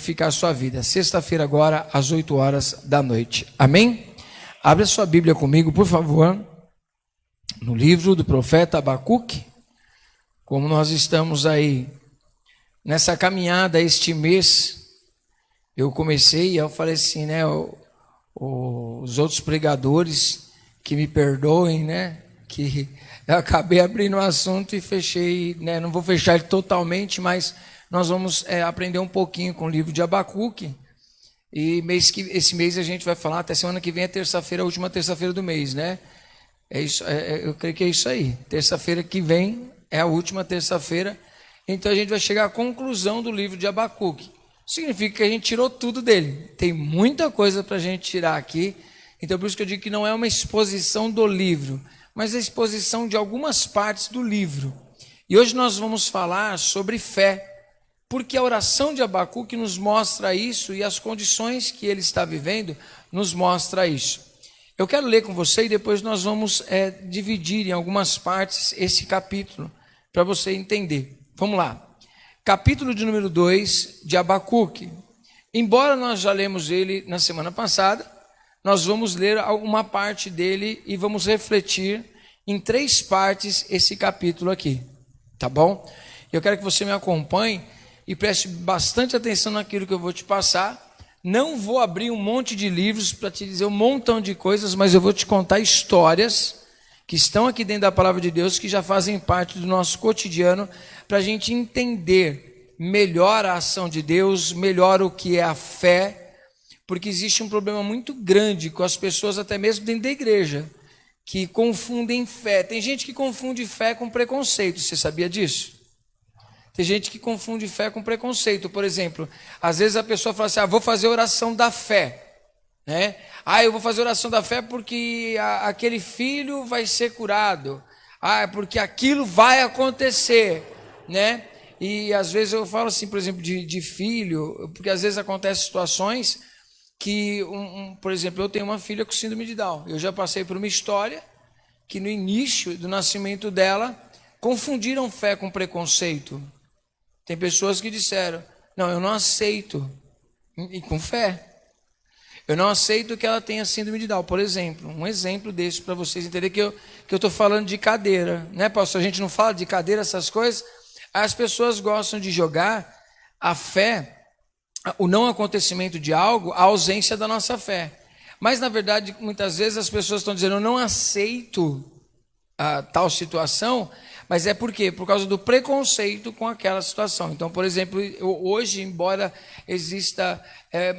edificar a sua vida. Sexta-feira agora, às 8 horas da noite. Amém? Abre a sua Bíblia comigo, por favor, no livro do profeta Abacuque. Como nós estamos aí nessa caminhada este mês, eu comecei e eu falei assim, né, os outros pregadores que me perdoem, né, que eu acabei abrindo o assunto e fechei, né, não vou fechar ele totalmente, mas nós vamos aprender um pouquinho com o livro de Abacuque. E esse mês a gente vai falar, até semana que vem é terça-feira, a última terça-feira do mês, né? Eu creio que é isso aí. Terça-feira que vem é a última terça-feira. Então a gente vai chegar à conclusão do livro de Abacuque. Significa que a gente tirou tudo dele. Tem muita coisa para a gente tirar aqui. Então por isso que eu digo que não é uma exposição do livro, mas a exposição de algumas partes do livro. E hoje nós vamos falar sobre fé, porque a oração de Abacuque nos mostra isso e as condições que ele está vivendo nos mostra isso. Eu quero ler com você e depois nós vamos dividir em algumas partes esse capítulo para você entender. Vamos lá. Capítulo de número 2 de Abacuque. Embora nós já lemos ele na semana passada, nós vamos ler uma parte dele e vamos refletir em 3 partes esse capítulo aqui. Tá bom? Eu quero que você me acompanhe e preste bastante atenção naquilo que eu vou te passar. Não vou abrir um monte de livros para te dizer um montão de coisas, mas eu vou te contar histórias que estão aqui dentro da palavra de Deus, que já fazem parte do nosso cotidiano, para a gente entender melhor a ação de Deus, melhor o que é a fé, porque existe um problema muito grande com as pessoas, até mesmo dentro da igreja, que confundem fé. Tem gente que confunde fé com preconceito, você sabia disso? Tem gente que confunde fé com preconceito. Por exemplo, às vezes a pessoa fala assim, vou fazer oração da fé, né? Eu vou fazer oração da fé porque aquele filho vai ser curado, porque aquilo vai acontecer, né? E às vezes eu falo assim, por exemplo, de filho, porque às vezes acontecem situações que, por exemplo, eu tenho uma filha com síndrome de Down. Eu já passei por uma história que no início do nascimento dela, confundiram fé com preconceito. Tem pessoas que disseram, não, eu não aceito, e com fé, eu não aceito que ela tenha síndrome de Down. Por exemplo, um exemplo desse para vocês entenderem que eu estou falando de cadeira, né, pastor? A gente não fala de cadeira, essas coisas. As pessoas gostam de jogar a fé, o não acontecimento de algo, a ausência da nossa fé. Mas, na verdade, muitas vezes as pessoas estão dizendo, eu não aceito tal situação, mas é por quê? Por causa do preconceito com aquela situação. Então, por exemplo, hoje, embora exista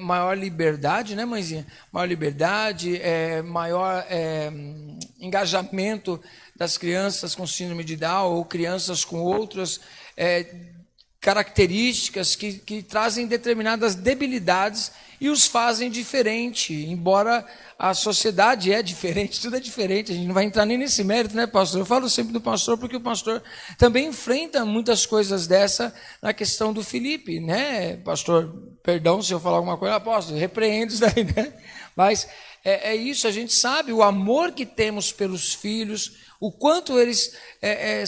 maior liberdade, né, mãezinha? Maior liberdade, maior engajamento das crianças com síndrome de Down ou crianças com outras características que trazem determinadas debilidades e os fazem diferente, embora a sociedade é diferente, tudo é diferente, a gente não vai entrar nem nesse mérito, né, pastor? Eu falo sempre do pastor porque o pastor também enfrenta muitas coisas dessa na questão do Felipe, né, pastor? Perdão se eu falar alguma coisa, pastor, repreendo isso daí, né? Mas é isso, a gente sabe o amor que temos pelos filhos, o quanto eles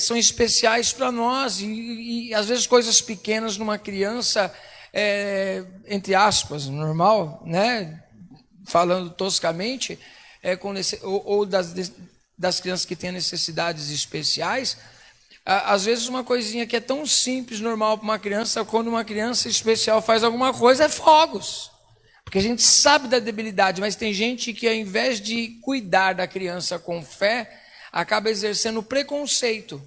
são especiais para nós, e às vezes coisas pequenas numa criança, entre aspas, normal, né? Falando toscamente, ou das crianças que têm necessidades especiais, às vezes uma coisinha que é tão simples, normal para uma criança, quando uma criança especial faz alguma coisa, é fogos. Porque a gente sabe da debilidade, mas tem gente que ao invés de cuidar da criança com fé, acaba exercendo preconceito,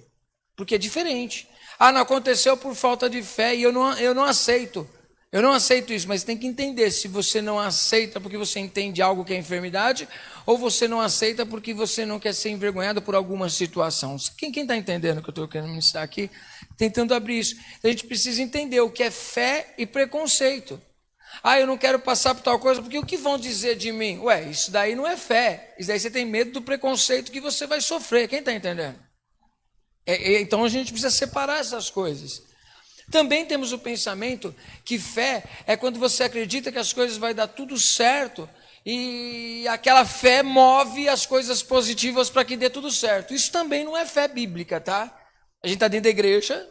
porque é diferente. Não aconteceu por falta de fé e eu não aceito. Eu não aceito isso, mas tem que entender se você não aceita porque você entende algo que é enfermidade, ou você não aceita porque você não quer ser envergonhado por alguma situação. Quem está entendendo o que eu estou querendo ministrar aqui? Tentando abrir isso. A gente precisa entender o que é fé e preconceito. Eu não quero passar por tal coisa, porque o que vão dizer de mim? Isso daí não é fé. Isso daí você tem medo do preconceito que você vai sofrer. Quem está entendendo? Então a gente precisa separar essas coisas. Também temos o pensamento que fé é quando você acredita que as coisas vai dar tudo certo e aquela fé move as coisas positivas para que dê tudo certo. Isso também não é fé bíblica, tá? A gente está dentro da igreja,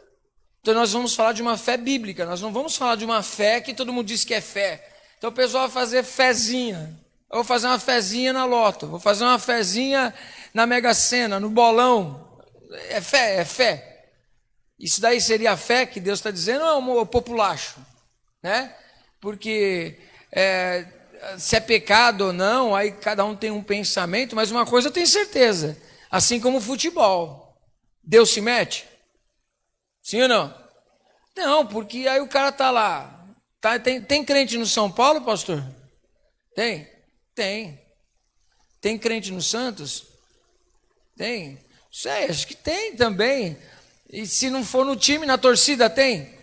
Então nós vamos falar de uma fé bíblica, nós não vamos falar de uma fé que todo mundo diz que é fé. Então o pessoal vai fazer fezinha. Eu vou fazer uma fezinha na loto, vou fazer uma fezinha na Mega Sena, no bolão. É fé, é fé. Isso daí seria a fé que Deus está dizendo ou é um populacho? Né? Porque se é pecado ou não, aí cada um tem um pensamento, mas uma coisa eu tenho certeza, assim como o futebol. Deus se mete? Sim ou não? Não, porque aí o cara está lá. Tem crente no São Paulo, pastor? Tem? Tem. Tem crente no Santos? Tem. Sei, acho que tem também. E se não for no time, na torcida, tem?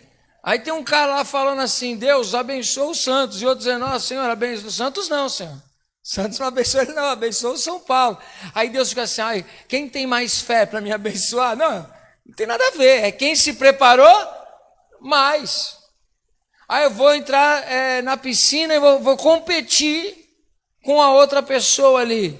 Aí tem um cara lá falando assim, Deus abençoa o Santos. E outro dizendo, nossa, Senhor, abençoa o Santos não, Senhor. Santos não abençoa ele não, abençoa o São Paulo. Aí Deus fica assim, ai, quem tem mais fé para me abençoar? Não tem nada a ver, é quem se preparou mais. Aí eu vou entrar na piscina e vou competir com a outra pessoa ali.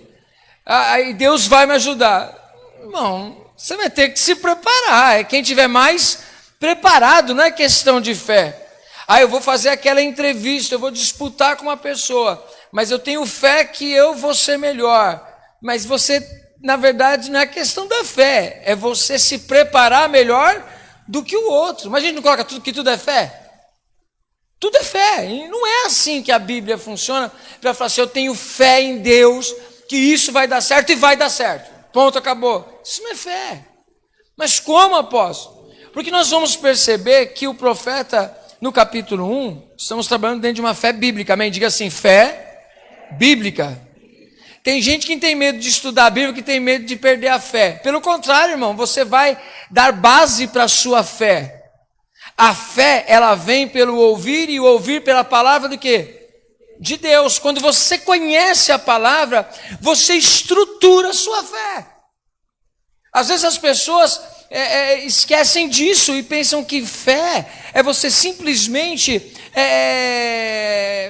Aí Deus vai me ajudar. Irmão, você vai ter que se preparar. É quem tiver mais preparado, não é questão de fé. Aí eu vou fazer aquela entrevista, eu vou disputar com uma pessoa, mas eu tenho fé que eu vou ser melhor. Mas você, na verdade, não é questão da fé, é você se preparar melhor do que o outro. Mas a gente não coloca que tudo é fé? Tudo é fé, e não é assim que a Bíblia funciona, para falar assim, eu tenho fé em Deus, que isso vai dar certo e vai dar certo. Ponto, acabou. Isso não é fé. Mas como, apóstolo? Porque nós vamos perceber que o profeta, no capítulo 1, estamos trabalhando dentro de uma fé bíblica, amém? Diga assim, fé bíblica. Tem gente que tem medo de estudar a Bíblia, que tem medo de perder a fé. Pelo contrário, irmão, você vai dar base para a sua fé. A fé, ela vem pelo ouvir e o ouvir pela palavra do quê? De Deus. Quando você conhece a palavra, você estrutura a sua fé. Às vezes as pessoas esquecem disso e pensam que fé é você simplesmente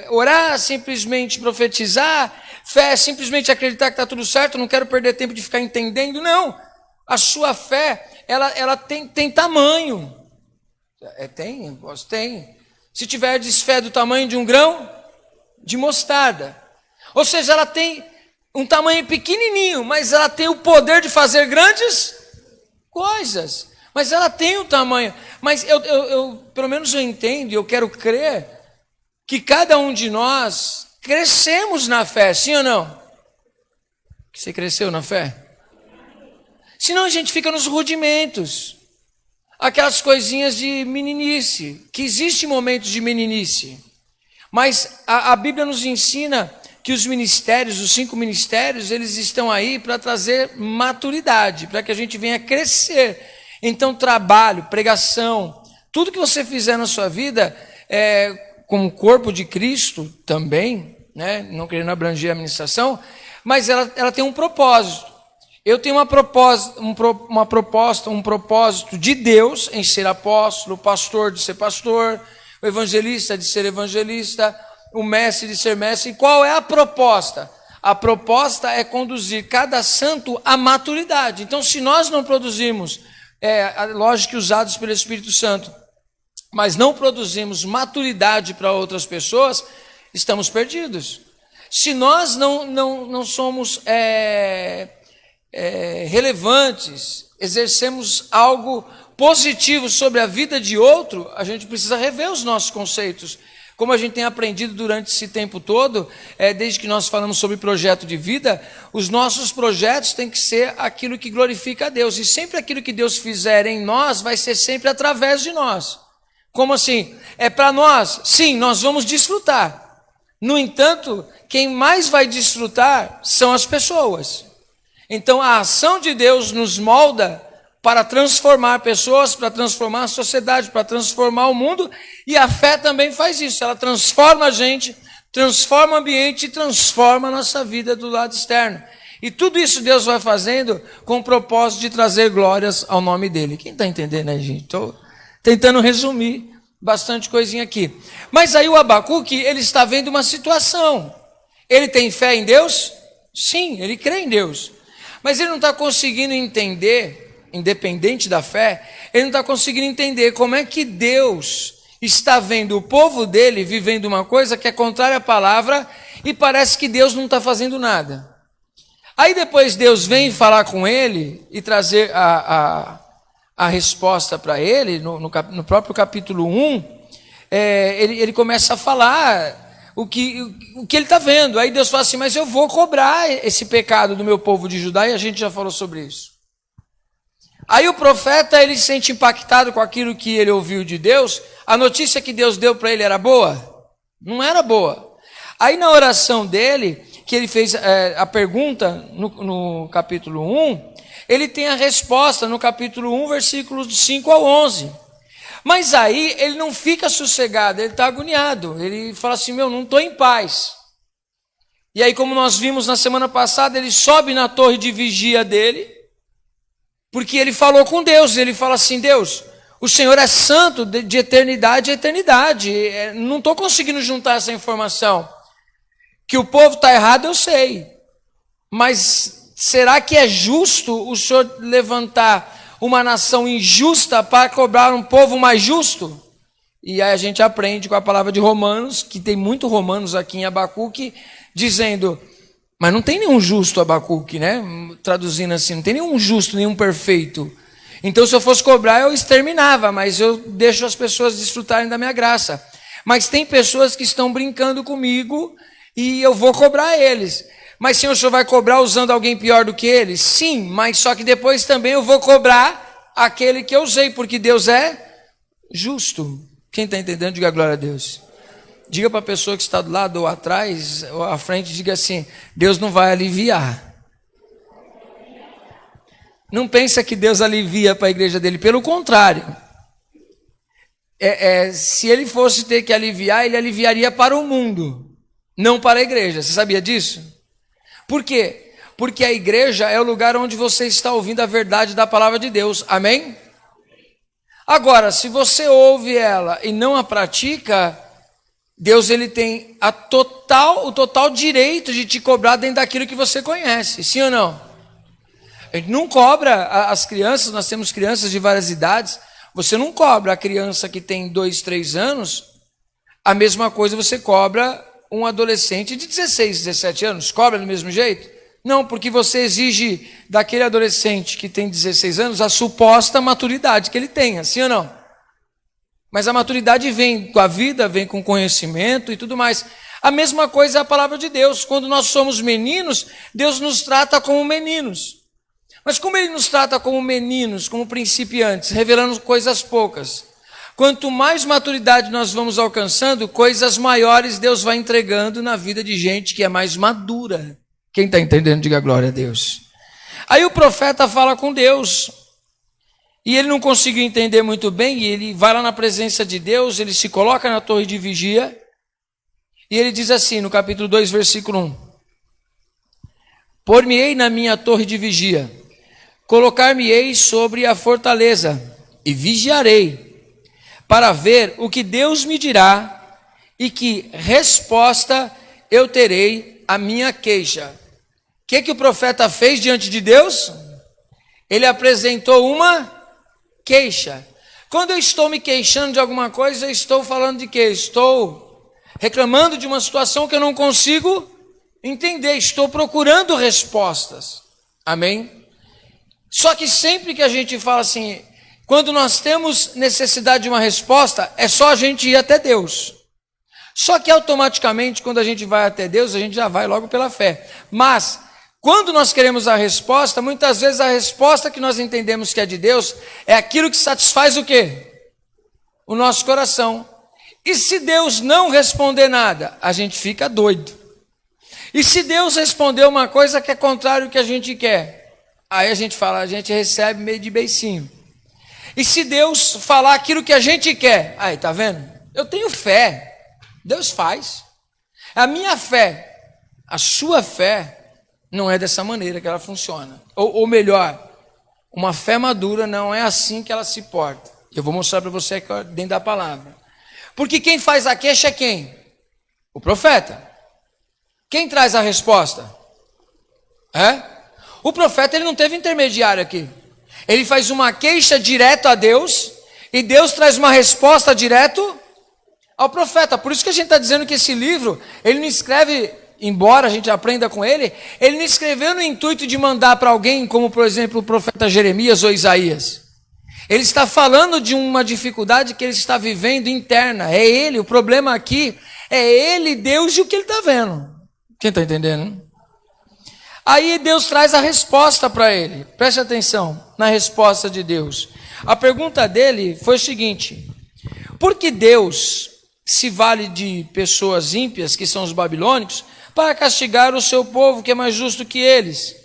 orar, simplesmente profetizar, fé é simplesmente acreditar que está tudo certo, não quero perder tempo de ficar entendendo. Não, a sua fé, ela tem tamanho. Tem. Se tiverdes fé do tamanho de um grão de mostarda. Ou seja, ela tem um tamanho pequenininho, mas ela tem o poder de fazer grandes coisas. Mas ela tem o tamanho. Mas eu pelo menos eu entendo, eu quero crer que cada um de nós crescemos na fé, sim ou não? Você cresceu na fé? Senão a gente fica nos rudimentos. Aquelas coisinhas de meninice, que existem momentos de meninice, mas a Bíblia nos ensina que os ministérios, os 5 ministérios, eles estão aí para trazer maturidade, para que a gente venha crescer. Então trabalho, pregação, tudo que você fizer na sua vida, como corpo de Cristo também, né? Não querendo abranger a ministração, mas ela tem um propósito. Eu tenho um propósito de Deus em ser apóstolo, o pastor de ser pastor, o evangelista de ser evangelista, o mestre de ser mestre. E qual é a proposta? A proposta é conduzir cada santo à maturidade. Então, se nós não produzirmos, lógico que usados pelo Espírito Santo, mas não produzimos maturidade para outras pessoas, estamos perdidos. Se nós não somos relevantes, exercemos algo positivo sobre a vida de outro, a gente precisa rever os nossos conceitos. Como a gente tem aprendido durante esse tempo todo, desde que nós falamos sobre projeto de vida, os nossos projetos têm que ser aquilo que glorifica a Deus, e sempre aquilo que Deus fizer em nós, vai ser sempre através de nós. Como assim? É para nós? Sim, nós vamos desfrutar. No entanto, quem mais vai desfrutar são as pessoas. Então a ação de Deus nos molda para transformar pessoas, para transformar a sociedade, para transformar o mundo, e a fé também faz isso, ela transforma a gente, transforma o ambiente e transforma a nossa vida do lado externo. E tudo isso Deus vai fazendo com o propósito de trazer glórias ao nome dele. Quem está entendendo aí, gente? Estou tentando resumir bastante coisinha aqui. Mas aí o Abacuque, ele está vendo uma situação. Ele tem fé em Deus? Sim, ele crê em Deus. Mas ele não está conseguindo entender independente da fé, ele não está conseguindo entender como é que Deus está vendo o povo dele vivendo uma coisa que é contrária à palavra e parece que Deus não está fazendo nada. Aí depois Deus vem falar com ele e trazer a resposta para ele, no próprio capítulo 1, ele começa a falar o que ele está vendo. Aí Deus fala assim, mas eu vou cobrar esse pecado do meu povo de Judá, e a gente já falou sobre isso. Aí o profeta, ele se sente impactado com aquilo que ele ouviu de Deus. A notícia que Deus deu para ele era boa? Não era boa. Aí na oração dele, que ele fez a pergunta no capítulo 1, ele tem a resposta no capítulo 1, versículos de 5 ao 11. Mas aí ele não fica sossegado, ele está agoniado. Ele fala assim, não estou em paz. E aí, como nós vimos na semana passada, ele sobe na torre de vigia dele, porque ele falou com Deus. Ele fala assim, Deus, o Senhor é santo de eternidade a eternidade. Não estou conseguindo juntar essa informação. Que o povo está errado, eu sei. Mas será que é justo o Senhor levantar uma nação injusta para cobrar um povo mais justo? E aí a gente aprende com a palavra de Romanos, que tem muito Romanos aqui em Abacuque, dizendo, mas não tem nenhum justo, Abacuque, né? Traduzindo assim, não tem nenhum justo, nenhum perfeito. Então se eu fosse cobrar, eu exterminava, mas eu deixo as pessoas desfrutarem da minha graça. Mas tem pessoas que estão brincando comigo e eu vou cobrar eles. Mas Senhor, o Senhor vai cobrar usando alguém pior do que eles? Sim, mas só que depois também eu vou cobrar aquele que eu usei, porque Deus é justo. Quem está entendendo, diga glória a Deus. Diga para a pessoa que está do lado ou atrás, ou à frente, diga assim, Deus não vai aliviar. Não pensa que Deus alivia para a igreja dele, pelo contrário. Se ele fosse ter que aliviar, ele aliviaria para o mundo, não para a igreja. Você sabia disso? Por quê? Porque a igreja é o lugar onde você está ouvindo a verdade da palavra de Deus. Amém? Agora, se você ouve ela e não a pratica, Deus ele tem o total direito de te cobrar dentro daquilo que você conhece. Sim ou não? A gente não cobra as crianças, nós temos crianças de várias idades. Você não cobra a criança que tem 2, 3 anos, a mesma coisa você cobra um adolescente de 16, 17 anos. Cobra do mesmo jeito? Não, porque você exige daquele adolescente que tem 16 anos a suposta maturidade que ele tenha, sim ou não? Mas a maturidade vem com a vida, vem com conhecimento e tudo mais. A mesma coisa é a palavra de Deus. Quando nós somos meninos, Deus nos trata como meninos. Mas como Ele nos trata como meninos, como principiantes, revelando coisas poucas? Quanto mais maturidade nós vamos alcançando, coisas maiores Deus vai entregando na vida de gente que é mais madura. Quem está entendendo, diga glória a Deus. Aí o profeta fala com Deus, e ele não conseguiu entender muito bem, e ele vai lá na presença de Deus, ele se coloca na torre de vigia, e ele diz assim, no capítulo 2, versículo 1, por-me-ei na minha torre de vigia, colocar-me-ei sobre a fortaleza, e vigiarei, para ver o que Deus me dirá, e que resposta eu terei à minha queixa. O que o profeta fez diante de Deus? Ele apresentou uma queixa. Quando eu estou me queixando de alguma coisa, eu estou falando de quê? Estou reclamando de uma situação que eu não consigo entender. Estou procurando respostas. Amém? Só que sempre que a gente fala assim, quando nós temos necessidade de uma resposta, é só a gente ir até Deus. Só que automaticamente, quando a gente vai até Deus, a gente já vai logo pela fé. Mas, quando nós queremos a resposta, muitas vezes a resposta que nós entendemos que é de Deus, é aquilo que satisfaz o quê? O nosso coração. E se Deus não responder nada, a gente fica doido. E se Deus responder uma coisa que é contrário ao que a gente quer, aí a gente fala, a gente recebe meio de beicinho. E se Deus falar aquilo que a gente quer, aí tá vendo? Eu tenho fé. Deus faz. A minha fé, a sua fé, não é dessa maneira que ela funciona. Ou melhor, uma fé madura não é assim que ela se porta. Eu vou mostrar para você aqui dentro da palavra. Porque quem faz a queixa é quem? O profeta. Quem traz a resposta? O profeta ele não teve intermediário aqui. Ele faz uma queixa direto a Deus, e Deus traz uma resposta direto ao profeta. Por isso que a gente está dizendo que esse livro, ele não escreve, embora a gente aprenda com ele não escreveu no intuito de mandar para alguém, como por exemplo o profeta Jeremias ou Isaías. Ele está falando de uma dificuldade que ele está vivendo interna. É ele, o problema aqui é ele, Deus e o que ele está vendo. Quem está entendendo? Aí Deus traz a resposta para ele. Preste atenção na resposta de Deus. A pergunta dele foi o seguinte: por que Deus se vale de pessoas ímpias, que são os babilônicos, para castigar o seu povo, que é mais justo que eles?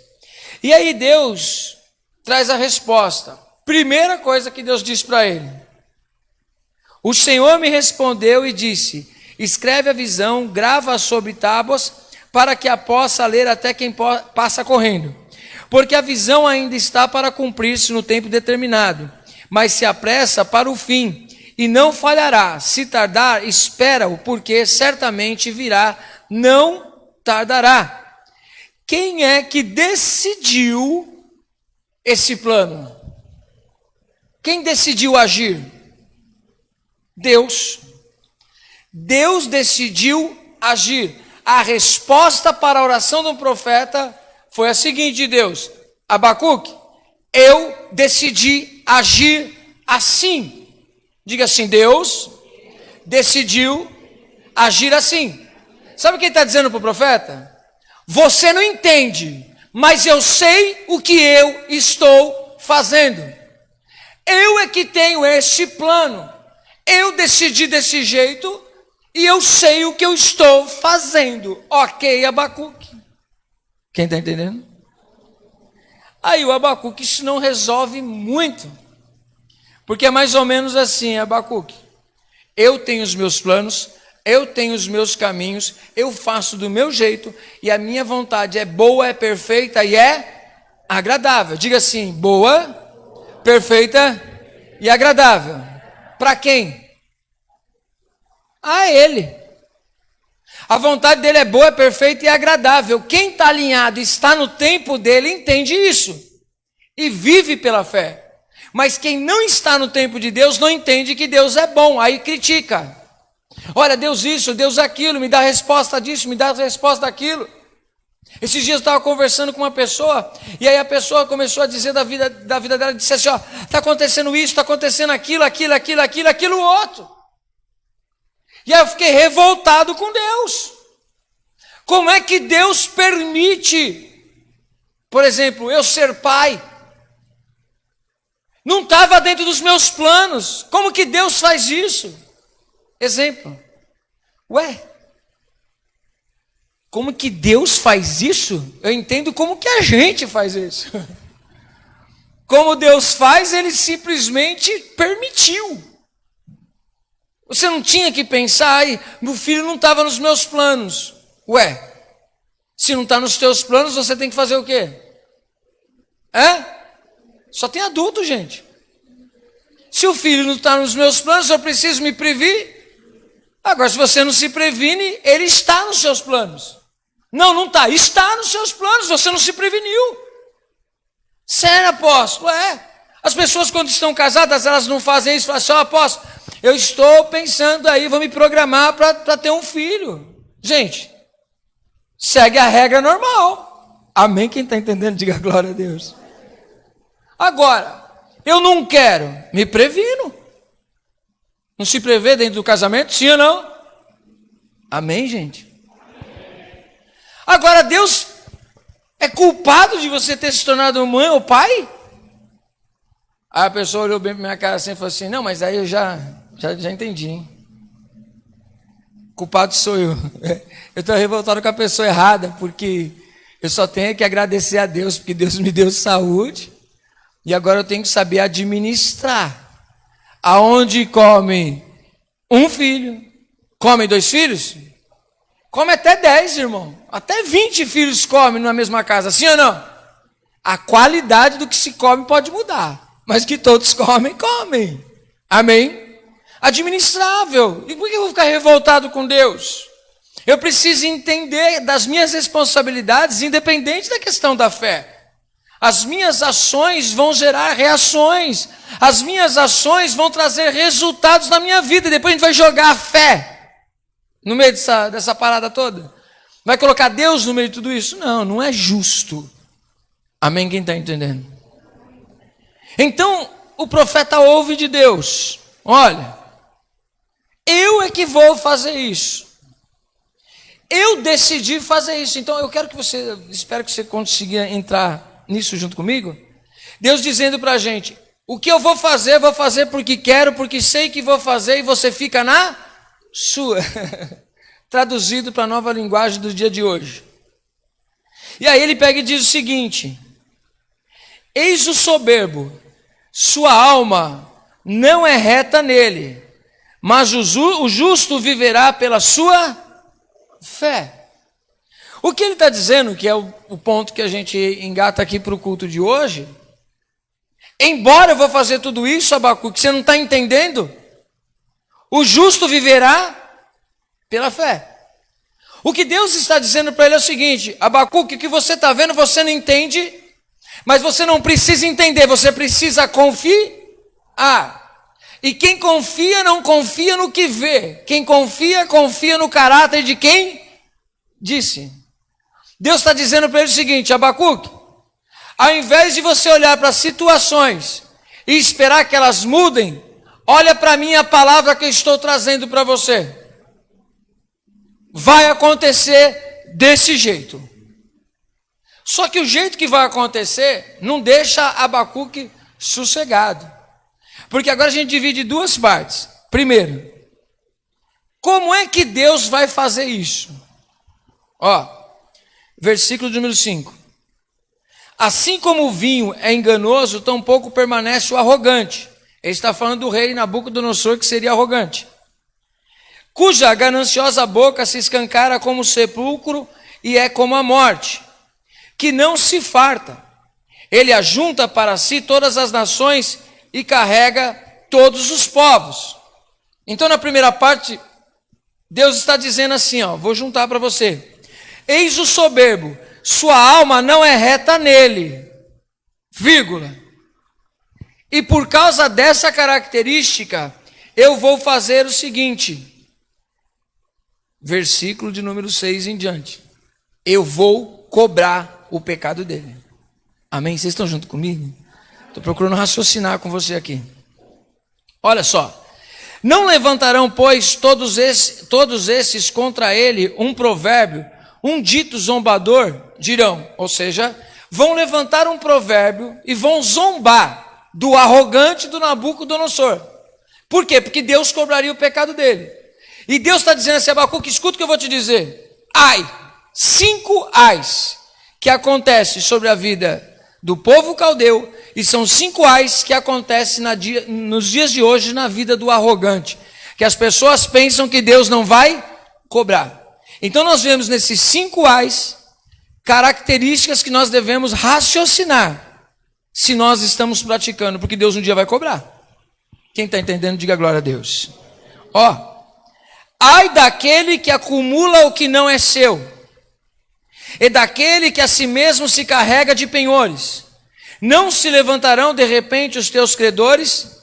E aí Deus traz a resposta. Primeira coisa que Deus diz para ele: o Senhor me respondeu e disse: escreve a visão, grava sobre tábuas, para que a possa ler até quem passa correndo. Porque a visão ainda está para cumprir-se no tempo determinado, mas se apressa para o fim, e não falhará. Se tardar, espera-o, porque certamente virá, não tardará. Quem é que decidiu esse plano? Quem decidiu agir? Deus. Deus decidiu agir. A resposta para a oração do profeta foi a seguinte: Deus, Abacuque, eu decidi agir assim. Diga assim: Deus decidiu agir assim. Sabe o que ele está dizendo para o profeta? Você não entende, mas eu sei o que eu estou fazendo. Eu é que tenho esse plano. Eu decidi desse jeito e eu sei o que eu estou fazendo. Ok, Abacuque. Quem está entendendo? Aí o Abacuque, isso não resolve muito. Porque é mais ou menos assim: Abacuque, eu tenho os meus planos, eu tenho os meus caminhos, eu faço do meu jeito, e a minha vontade é boa, é perfeita e é agradável. Diga assim: boa, perfeita e agradável. Para quem? A Ele. A vontade dele é boa, perfeita e agradável. Quem está alinhado, está no tempo dele, entende isso e vive pela fé. Mas quem não está no tempo de Deus não entende que Deus é bom, aí critica. Olha, Deus isso, Deus aquilo, me dá a resposta disso, me dá a resposta daquilo. Esses dias eu estava conversando com uma pessoa, e aí a pessoa começou a dizer da vida dela, disse assim: ó, está acontecendo isso, está acontecendo aquilo outro. E aí eu fiquei revoltado com Deus. Como é que Deus permite, por exemplo, eu ser pai? Não estava dentro dos meus planos. Como que Deus faz isso? Exemplo. Como que Deus faz isso? Eu entendo como que a gente faz isso. Como Deus faz, Ele simplesmente permitiu. Você não tinha que pensar: meu filho não estava nos meus planos. Se não está nos teus planos, você tem que fazer o quê? Só tem adulto, gente. Se o filho não está nos meus planos, eu preciso me prevenir. Agora, se você não se previne, ele está nos seus planos. Não está. Está nos seus planos, você não se preveniu. Sério, apóstolo? As pessoas, quando estão casadas, elas não fazem isso. Falam assim: apóstolo, eu estou pensando aí, vou me programar para ter um filho. Gente, segue a regra normal. Amém? Quem está entendendo, diga glória a Deus. Agora, eu não quero, me previno. Não se prevê dentro do casamento, sim ou não? Amém, gente? Agora, Deus é culpado de você ter se tornado mãe ou pai? Aí a pessoa olhou bem para minha cara assim e falou assim: não, mas aí eu já entendi, hein? Culpado sou eu. Eu estou revoltado com a pessoa errada, porque eu só tenho que agradecer a Deus, porque Deus me deu saúde. E agora eu tenho que saber administrar. Aonde come um filho, come 2 filhos, come até 10, irmão. Até 20 filhos comem na mesma casa, sim ou não? A qualidade do que se come pode mudar, mas que todos comem. Amém? Administrável. E por que eu vou ficar revoltado com Deus? Eu preciso entender das minhas responsabilidades, independente da questão da fé. As minhas ações vão gerar reações. As minhas ações vão trazer resultados na minha vida. E depois a gente vai jogar a fé no meio dessa parada toda. Vai colocar Deus no meio de tudo isso? Não, não é justo. Amém? Quem está entendendo? Então, o profeta ouve de Deus. Olha, eu é que vou fazer isso. Eu decidi fazer isso. Então, eu quero que você, espero que você consiga entrar nisso junto comigo. Deus dizendo para a gente, o que eu vou fazer porque quero, porque sei que vou fazer, e você fica na sua. Traduzido para a nova linguagem do dia de hoje. E aí ele pega e diz o seguinte: eis o soberbo, sua alma não é reta nele, mas o justo viverá pela sua fé. O que ele está dizendo, que é o ponto que a gente engata aqui para o culto de hoje, embora eu vou fazer tudo isso, Abacuque, você não está entendendo? O justo viverá pela fé. O que Deus está dizendo para ele é o seguinte: Abacuque, o que você está vendo você não entende, mas você não precisa entender, você precisa confiar. E quem confia não confia no que vê, quem confia, confia no caráter de quem disse. Deus está dizendo para ele o seguinte: Abacuque, ao invés de você olhar para as situações e esperar que elas mudem, olha para mim a palavra que eu estou trazendo para você. Vai acontecer desse jeito. Só que o jeito que vai acontecer não deixa Abacuque sossegado. Porque agora a gente divide em duas partes. Primeiro, como é que Deus vai fazer isso? Ó, versículo número 5. Assim como o vinho é enganoso, tampouco permanece o arrogante. Ele está falando do rei Nabucodonosor, que seria arrogante. Cuja gananciosa boca se escancara como o sepulcro e é como a morte, que não se farta. Ele ajunta para si todas as nações e carrega todos os povos. Então, na primeira parte, Deus está dizendo assim, ó, vou juntar para você. Eis o soberbo, sua alma não é reta nele, vírgula. E por causa dessa característica, eu vou fazer o seguinte... Versículo de número 6 em diante. Eu vou cobrar o pecado dele. Amém? Vocês estão junto comigo? Estou procurando raciocinar com você aqui. Olha só. Não levantarão, pois, todos esses contra ele um provérbio, um dito zombador, dirão. Ou seja, vão levantar um provérbio e vão zombar do arrogante do Nabucodonosor. Por quê? Porque Deus cobraria o pecado dele. E Deus está dizendo assim, Abacuque, escuta o que eu vou te dizer. 5 ais que acontecem sobre a vida do povo caldeu, e são 5 ais que acontecem nos dias de hoje na vida do arrogante, que as pessoas pensam que Deus não vai cobrar. Então nós vemos nesses 5 ais características que nós devemos raciocinar se nós estamos praticando, porque Deus um dia vai cobrar. Quem está entendendo, diga glória a Deus. Ó, ai daquele que acumula o que não é seu, e daquele que a si mesmo se carrega de penhores. Não se levantarão de repente os teus credores,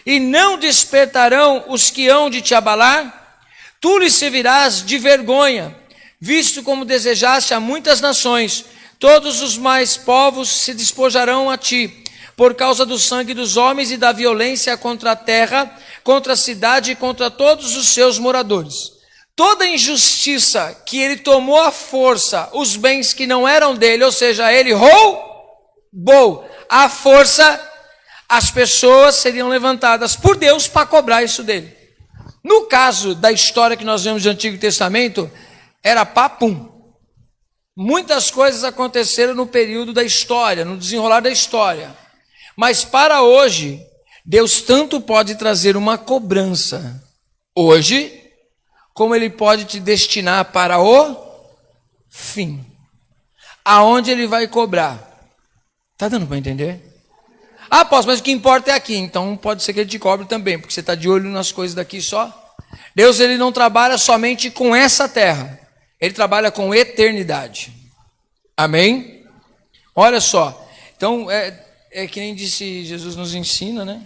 e não despertarão os que hão de te abalar? Tu lhes servirás de vergonha, visto como desejaste a muitas nações. Todos os mais povos se despojarão a ti, por causa do sangue dos homens e da violência contra a terra, contra a cidade e contra todos os seus moradores. Toda injustiça que ele tomou à força, os bens que não eram dele, ou seja, ele roubou à força, as pessoas seriam levantadas por Deus para cobrar isso dele. No caso da história que nós vemos do Antigo Testamento, era papum. Muitas coisas aconteceram no período da história, no desenrolar da história. Mas para hoje, Deus tanto pode trazer uma cobrança hoje, como Ele pode te destinar para o fim. Aonde Ele vai cobrar? Está dando para entender? Ah, apóstolo, mas o que importa é aqui. Então pode ser que Ele te cobre também, porque você está de olho nas coisas daqui só. Deus, Ele não trabalha somente com essa terra. Ele trabalha com eternidade. Amém? Olha só. Então, é que nem disse, Jesus nos ensina, né?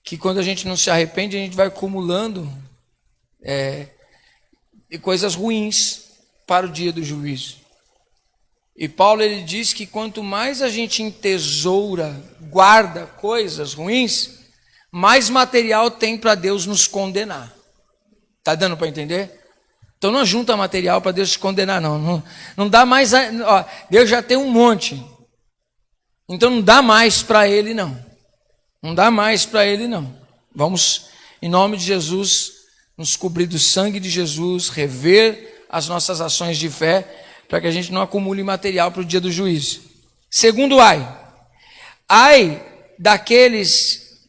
Que quando a gente não se arrepende, a gente vai acumulando coisas ruins para o dia do juízo. E Paulo, ele diz que quanto mais a gente entesoura, guarda coisas ruins, mais material tem para Deus nos condenar. Está dando para entender? Então não junta material para Deus te condenar, não. Não dá mais. Ó, Deus já tem um monte. Então não dá mais para Ele, não. Não dá mais para Ele, não. Vamos, em nome de Jesus, nos cobrir do sangue de Jesus, rever as nossas ações de fé, para que a gente não acumule material para o dia do juízo. Segundo ai daqueles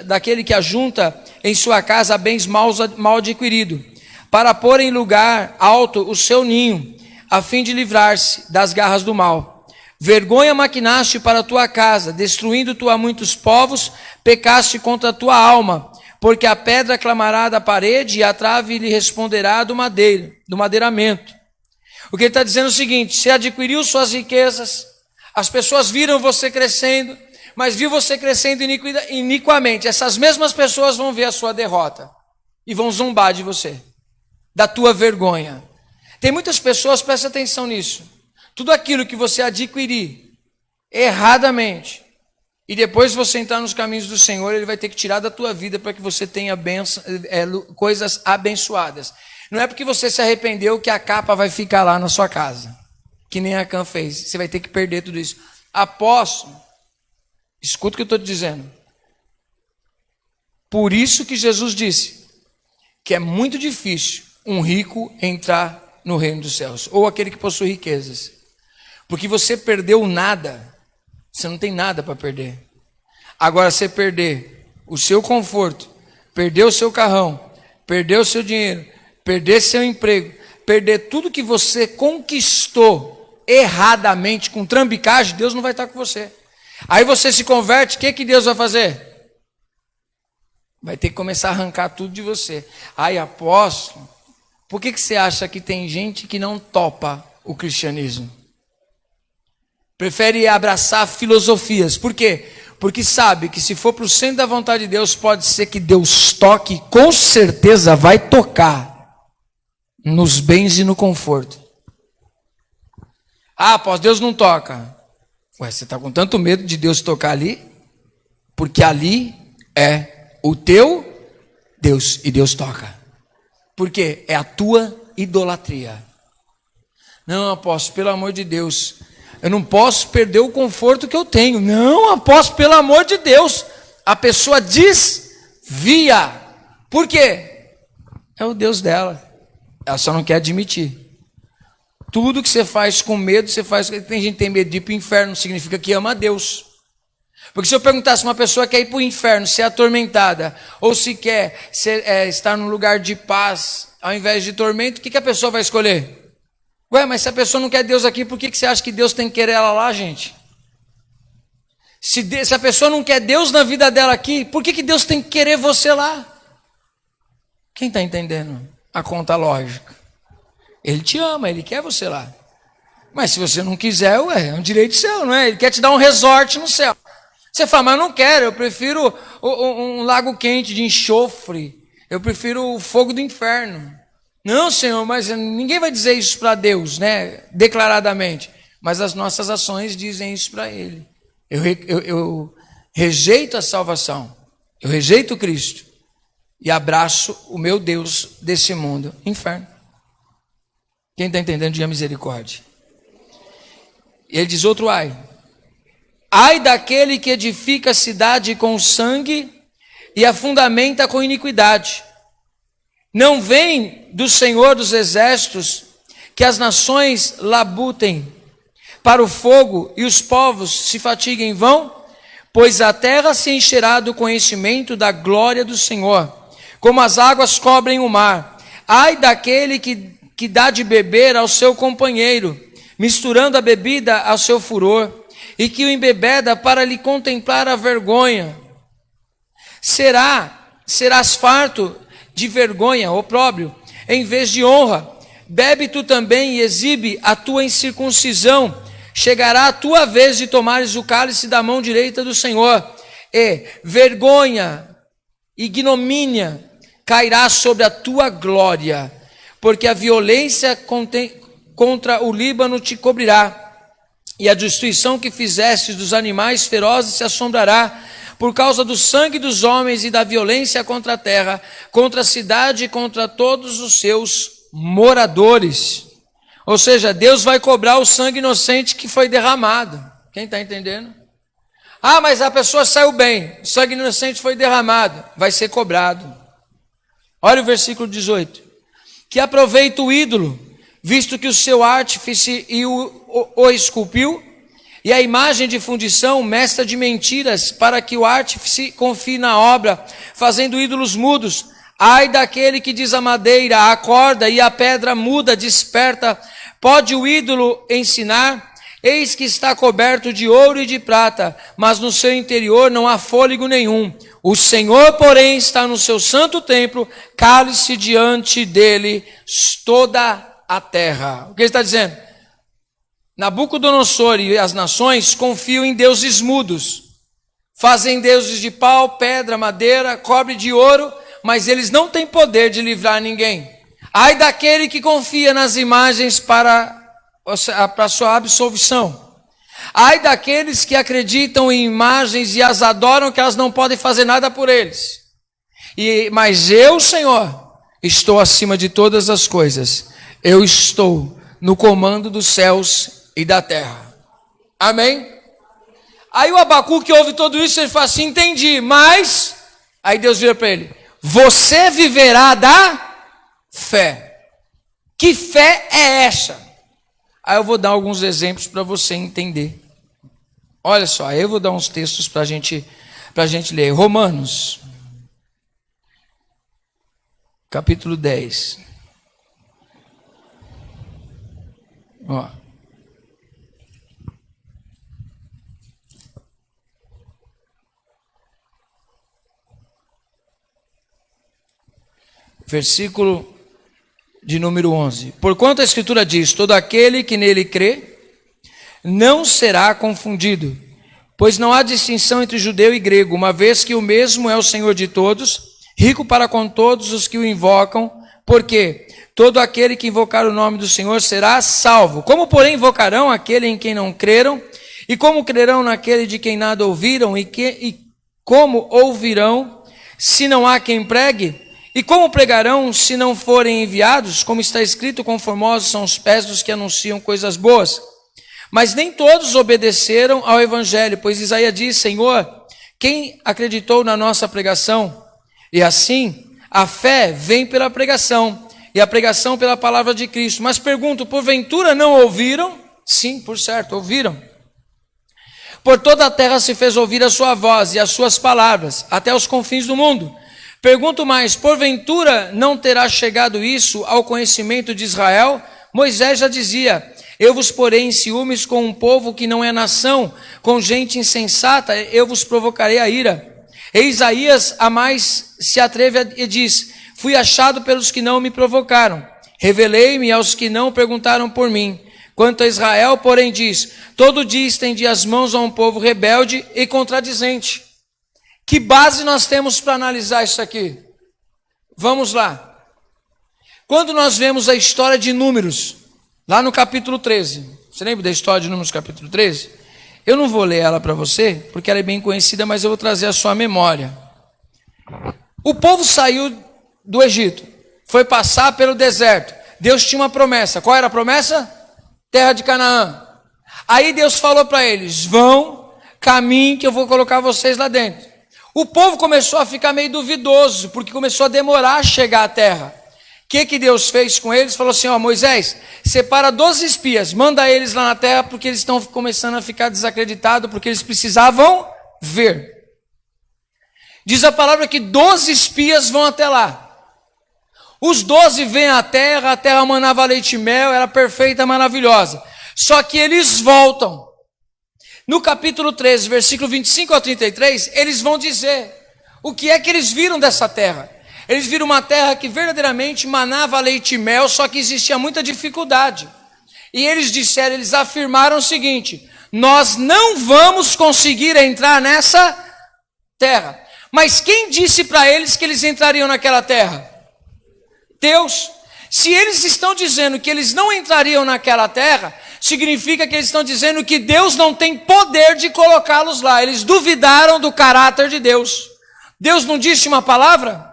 daquele que ajunta em sua casa bens mal adquiridos, para pôr em lugar alto o seu ninho, a fim de livrar-se das garras do mal. Vergonha maquinaste para a tua casa, destruindo tu a muitos povos, pecaste contra a tua alma, porque a pedra clamará da parede e a trave lhe responderá do madeiramento. O que ele está dizendo é o seguinte: você adquiriu suas riquezas, as pessoas viram você crescendo, mas viu você crescendo iniquamente. Essas mesmas pessoas vão ver a sua derrota e vão zombar de você, da tua vergonha. Tem muitas pessoas, presta atenção nisso, tudo aquilo que você adquirir erradamente, e depois você entrar nos caminhos do Senhor, Ele vai ter que tirar da tua vida para que você tenha coisas abençoadas. Não é porque você se arrependeu que a capa vai ficar lá na sua casa, que nem a Cã fez. Você vai ter que perder tudo isso. Apóstolo, escuta o que eu estou te dizendo. Por isso que Jesus disse que é muito difícil um rico entrar no reino dos céus, ou aquele que possui riquezas. Porque você perdeu nada, você não tem nada para perder. Agora, você perder o seu conforto, perder o seu carrão, perder o seu dinheiro, perder seu emprego, perder tudo que você conquistou erradamente, com trambicagem, Deus não vai estar com você. Aí você se converte, o que Deus vai fazer? Vai ter que começar a arrancar tudo de você. Aí, apóstolo, por que você acha que tem gente que não topa o cristianismo? Prefere abraçar filosofias. Por quê? Porque sabe que se for para o centro da vontade de Deus, pode ser que Deus toque, com certeza vai tocar nos bens e no conforto. Ah, apóstolo, Deus não toca. Ué, você está com tanto medo de Deus tocar ali? Porque ali é o teu Deus, e Deus toca. Por quê? É a tua idolatria. Não, apóstolo, pelo amor de Deus, eu não posso perder o conforto que eu tenho. Não, apóstolo, pelo amor de Deus, a pessoa desvia. Por quê? É o Deus dela. Ela só não quer admitir. Tudo que você faz com medo, você faz. Tem gente que tem medo de ir para o inferno, significa que ama a Deus. Porque se eu perguntasse uma pessoa que quer ir para o inferno, ser atormentada, ou se quer estar num lugar de paz, ao invés de tormento, o que a pessoa vai escolher? Ué, mas se a pessoa não quer Deus aqui, por que você acha que Deus tem que querer ela lá, gente? Se a pessoa não quer Deus na vida dela aqui, por que Deus tem que querer você lá? Quem está entendendo a conta lógica? Ele te ama, Ele quer você lá. Mas se você não quiser, ué, é um direito seu, não é? Ele quer te dar um resort no céu. Você fala, mas eu não quero, eu prefiro um lago quente de enxofre, eu prefiro o fogo do inferno. Não, Senhor, mas ninguém vai dizer isso para Deus, né? Declaradamente. Mas as nossas ações dizem isso para Ele. Eu rejeito a salvação, eu rejeito Cristo e abraço o meu Deus desse mundo, inferno. Quem está entendendo, diga misericórdia. E ele diz outro ai. Ai daquele que edifica a cidade com sangue e a fundamenta com iniquidade. Não vem do Senhor dos exércitos que as nações labutem para o fogo e os povos se fatiguem em vão? Pois a terra se encherá do conhecimento da glória do Senhor, como as águas cobrem o mar. Ai daquele que dá de beber ao seu companheiro, misturando a bebida ao seu furor, e que o embebeda para lhe contemplar a vergonha. Serás farto de vergonha, opróbrio, em vez de honra. Bebe tu também e exibe a tua incircuncisão, chegará a tua vez de tomares o cálice da mão direita do Senhor, e vergonha, ignomínia cairá sobre a tua glória, porque a violência contra o Líbano te cobrirá, e a destruição que fizeste dos animais ferozes se assombrará, por causa do sangue dos homens e da violência contra a terra, contra a cidade e contra todos os seus moradores. Ou seja, Deus vai cobrar o sangue inocente que foi derramado. Quem está entendendo? Ah, mas a pessoa saiu bem, o sangue inocente foi derramado, vai ser cobrado. Olha o versículo 18. Que aproveita o ídolo, visto que o seu artífice o esculpiu, e a imagem de fundição, mestra de mentiras, para que o artífice confie na obra, fazendo ídolos mudos. Ai daquele que diz a madeira, acorda, e a pedra muda, desperta. Pode o ídolo ensinar? Eis que está coberto de ouro e de prata, mas no seu interior não há fôlego nenhum. O Senhor, porém, está no seu santo templo, cale-se diante dele toda a terra. O que ele está dizendo? Nabucodonosor e as nações confiam em deuses mudos, fazem deuses de pau, pedra, madeira, cobre de ouro, mas eles não têm poder de livrar ninguém. Ai daquele que confia nas imagens para a sua absolvição. Ai daqueles que acreditam em imagens e as adoram, que elas não podem fazer nada por eles. Mas eu, Senhor, estou acima de todas as coisas. Eu estou no comando dos céus e da terra. Amém? Aí o Abacuque ouve tudo isso e ele fala assim, entendi, mas... Aí Deus vira para ele, você viverá da fé. Que fé é essa? Aí eu vou dar alguns exemplos para você entender. Olha só, eu vou dar uns textos para a gente ler. Romanos, capítulo 10. Ó. Versículo de número 11. Porquanto a Escritura diz, todo aquele que nele crê, não será confundido, pois não há distinção entre judeu e grego, uma vez que o mesmo é o Senhor de todos, rico para com todos os que o invocam, porque todo aquele que invocar o nome do Senhor será salvo. Como, porém, invocarão aquele em quem não creram? E como crerão naquele de quem nada ouviram? E como ouvirão, se não há quem pregue? E como pregarão, se não forem enviados? Como está escrito, conformosos são os pés dos que anunciam coisas boas. Mas nem todos obedeceram ao evangelho, pois Isaías diz, Senhor, quem acreditou na nossa pregação? E assim, a fé vem pela pregação, e a pregação pela palavra de Cristo. Mas pergunto, porventura não ouviram? Sim, por certo, ouviram. Por toda a terra se fez ouvir a sua voz e as suas palavras, até os confins do mundo. Pergunto mais, porventura não terá chegado isso ao conhecimento de Israel? Moisés já dizia, eu vos porei em ciúmes com um povo que não é nação, com gente insensata, eu vos provocarei a ira. E Isaías a mais se atreve e diz, fui achado pelos que não me provocaram, revelei-me aos que não perguntaram por mim. Quanto a Israel, porém, diz, todo dia estendi as mãos a um povo rebelde e contradizente. Que base nós temos para analisar isso aqui? Vamos lá. Quando nós vemos a história de Números, lá no capítulo 13, você lembra da história de Números capítulo 13? Eu não vou ler ela para você, porque ela é bem conhecida, mas eu vou trazer a sua memória. O povo saiu do Egito, foi passar pelo deserto. Deus tinha uma promessa. Qual era a promessa? Terra de Canaã. Aí Deus falou para eles, vão, caminhem que eu vou colocar vocês lá dentro. O povo começou a ficar meio duvidoso, porque começou a demorar a chegar à terra. O que Deus fez com eles? Falou assim, ó, Moisés, separa 12 espias, manda eles lá na terra, porque eles estão começando a ficar desacreditados, porque eles precisavam ver. Diz a palavra que 12 espias vão até lá. Os 12 vêm à terra, a terra manava leite e mel, era perfeita, maravilhosa. Só que eles voltam. No capítulo 13, versículo 25 ao 33, eles vão dizer o que é que eles viram dessa terra. Eles viram uma terra que verdadeiramente manava leite e mel, só que existia muita dificuldade. E eles disseram, eles afirmaram o seguinte: nós não vamos conseguir entrar nessa terra. Mas quem disse para eles que eles entrariam naquela terra? Deus. Se eles estão dizendo que eles não entrariam naquela terra, significa que eles estão dizendo que Deus não tem poder de colocá-los lá. Eles duvidaram do caráter de Deus. Deus não disse uma palavra?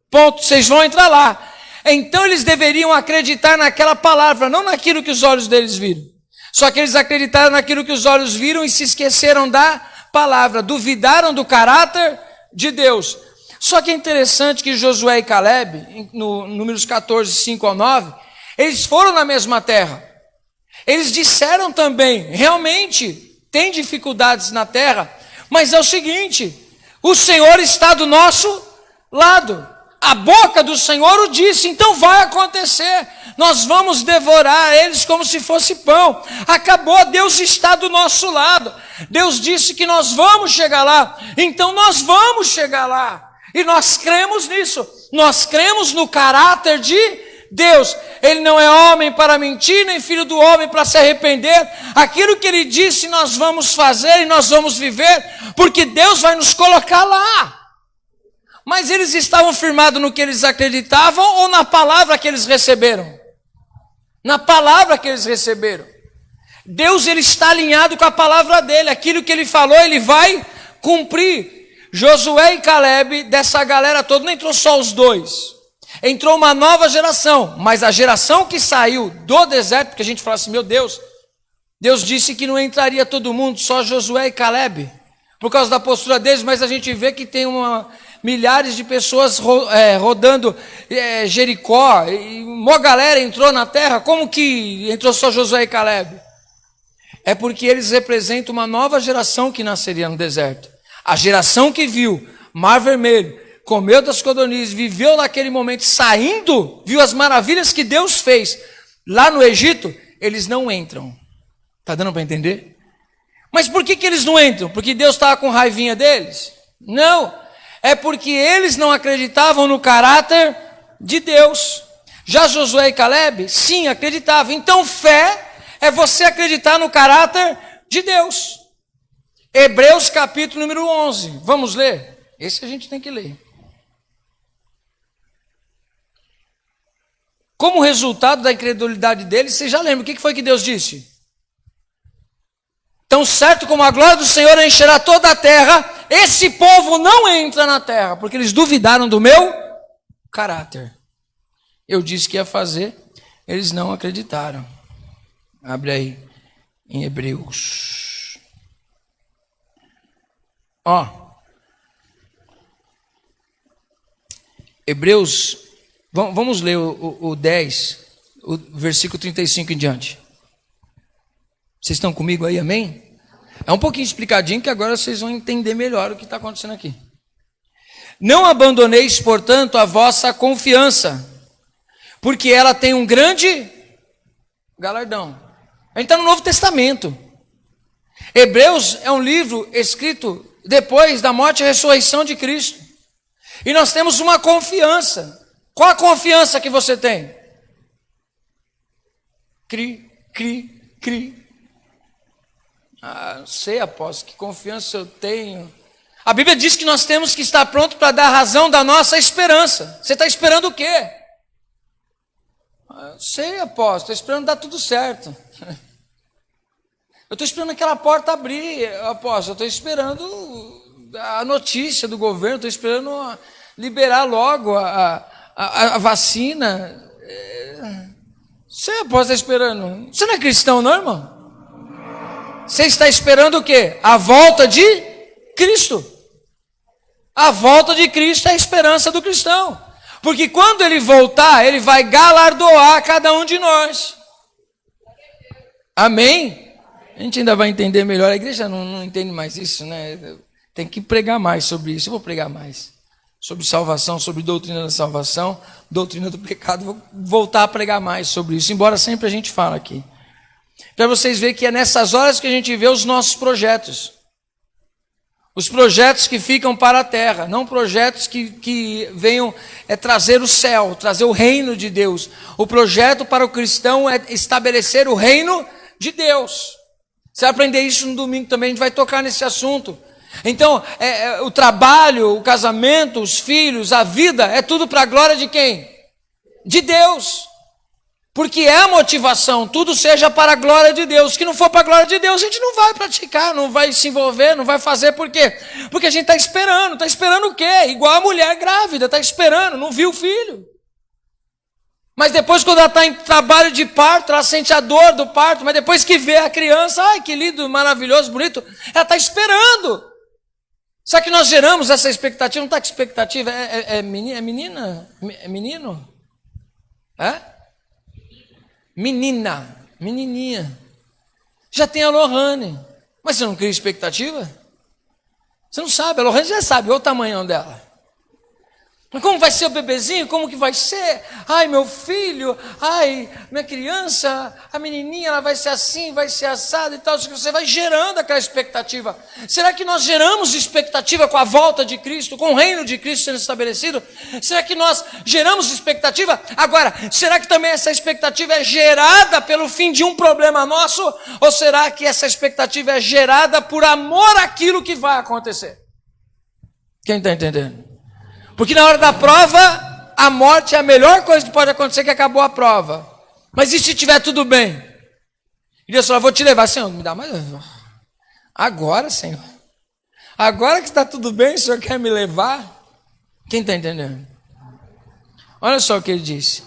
Ponto, vocês vão entrar lá. Então eles deveriam acreditar naquela palavra, não naquilo que os olhos deles viram. Só que eles acreditaram naquilo que os olhos viram e se esqueceram da palavra, duvidaram do caráter de Deus. Só que é interessante que Josué e Caleb, no Números 14, 5 ao 9, eles foram na mesma terra. Eles disseram também, realmente, tem dificuldades na terra, mas é o seguinte, o Senhor está do nosso lado. A boca do Senhor o disse, então vai acontecer. Nós vamos devorar eles como se fosse pão. Acabou, Deus está do nosso lado. Deus disse que nós vamos chegar lá, então nós vamos chegar lá. E nós cremos nisso, nós cremos no caráter de Deus. Ele não é homem para mentir, nem filho do homem para se arrepender. Aquilo que ele disse nós vamos fazer e nós vamos viver, porque Deus vai nos colocar lá. Mas eles estavam firmados no que eles acreditavam ou na palavra que eles receberam? Na palavra que eles receberam. Deus, ele está alinhado com a palavra dele, aquilo que ele falou ele vai cumprir. Josué e Caleb, dessa galera toda, não entrou só os dois. Entrou uma nova geração, mas a geração que saiu do deserto, porque a gente fala assim, meu Deus, Deus disse que não entraria todo mundo, só Josué e Caleb, por causa da postura deles, mas a gente vê que tem milhares de pessoas rodando Jericó, e uma galera entrou na terra. Como que entrou só Josué e Caleb? É porque eles representam uma nova geração que nasceria no deserto. A geração que viu Mar Vermelho, comeu das codornizes, viveu naquele momento, saindo, viu as maravilhas que Deus fez lá no Egito, eles não entram. Está dando para entender? Mas por que eles não entram? Porque Deus estava com raivinha deles? Não, é porque eles não acreditavam no caráter de Deus. Já Josué e Caleb, sim, acreditavam. Então fé é você acreditar no caráter de Deus. Hebreus capítulo número 11, vamos ler? Esse a gente tem que ler. Como resultado da incredulidade deles, você já lembra, o que foi que Deus disse? Tão certo como a glória do Senhor encherá toda a terra, esse povo não entra na terra, porque eles duvidaram do meu caráter. Eu disse que ia fazer, eles não acreditaram. Abre aí, em Hebreus. Hebreus, vamos ler o 10, o versículo 35 em diante. Vocês estão comigo aí, amém? É um pouquinho explicadinho que agora vocês vão entender melhor o que está acontecendo aqui. Não abandoneis, portanto, a vossa confiança, porque ela tem um grande galardão. A gente está no Novo Testamento. Hebreus é um livro escrito depois da morte e ressurreição de Cristo. E nós temos uma confiança. Qual a confiança que você tem? Cri. Não sei, apóstolo, que confiança eu tenho. A Bíblia diz que nós temos que estar pronto para dar razão da nossa esperança. Você está esperando o quê? Não sei, apóstolo, estou esperando dar tudo certo. Eu estou esperando aquela porta abrir, apóstolo, eu estou esperando a notícia do governo, estou esperando liberar logo a vacina. Você, apóstolo, está esperando? Você não é cristão, não, irmão? Você está esperando o quê? A volta de Cristo. A volta de Cristo é a esperança do cristão. Porque quando ele voltar, ele vai galardoar cada um de nós. Amém? A gente ainda vai entender melhor. A igreja não entende mais isso, né? Tem que pregar mais sobre isso. Eu vou pregar mais sobre salvação, sobre doutrina da salvação, doutrina do pecado. Vou voltar a pregar mais sobre isso, embora sempre a gente fala aqui. Para vocês verem que é nessas horas que a gente vê os nossos projetos. Os projetos que ficam para a terra, não projetos que venham trazer o céu, trazer o reino de Deus. O projeto para o cristão é estabelecer o reino de Deus. Você vai aprender isso no domingo também, a gente vai tocar nesse assunto. Então, o trabalho, o casamento, os filhos, a vida, é tudo para a glória de quem? De Deus. Porque é a motivação, tudo seja para a glória de Deus. Se não for para a glória de Deus, a gente não vai praticar, não vai se envolver, não vai fazer. Por quê? Porque a gente está esperando o quê? Igual a mulher grávida, está esperando, não viu o filho. Mas depois, quando ela está em trabalho de parto, ela sente a dor do parto, mas depois que vê a criança, ai que lindo, maravilhoso, bonito, ela está esperando. Só que nós geramos essa expectativa, não está com expectativa, é menina? É menino? É? Menininha. Já tem a Lohane. Mas você não cria expectativa? Você não sabe, a Lohane já sabe, olha o tamanho dela. Mas como vai ser o bebezinho? Como que vai ser? Ai, meu filho, ai, minha criança, a menininha, ela vai ser assim, vai ser assada e tal. Você vai gerando aquela expectativa. Será que nós geramos expectativa com a volta de Cristo, com o reino de Cristo sendo estabelecido? Será que nós geramos expectativa? Agora, será que também essa expectativa é gerada pelo fim de um problema nosso? Ou será que essa expectativa é gerada por amor àquilo que vai acontecer? Quem está entendendo? Porque na hora da prova, a morte é a melhor coisa que pode acontecer, que acabou a prova. Mas e se estiver tudo bem? E Deus falou, vou te levar. Senhor, me dá mais. Agora, Senhor. Agora que está tudo bem, o Senhor quer me levar? Quem está entendendo? Olha só o que ele disse.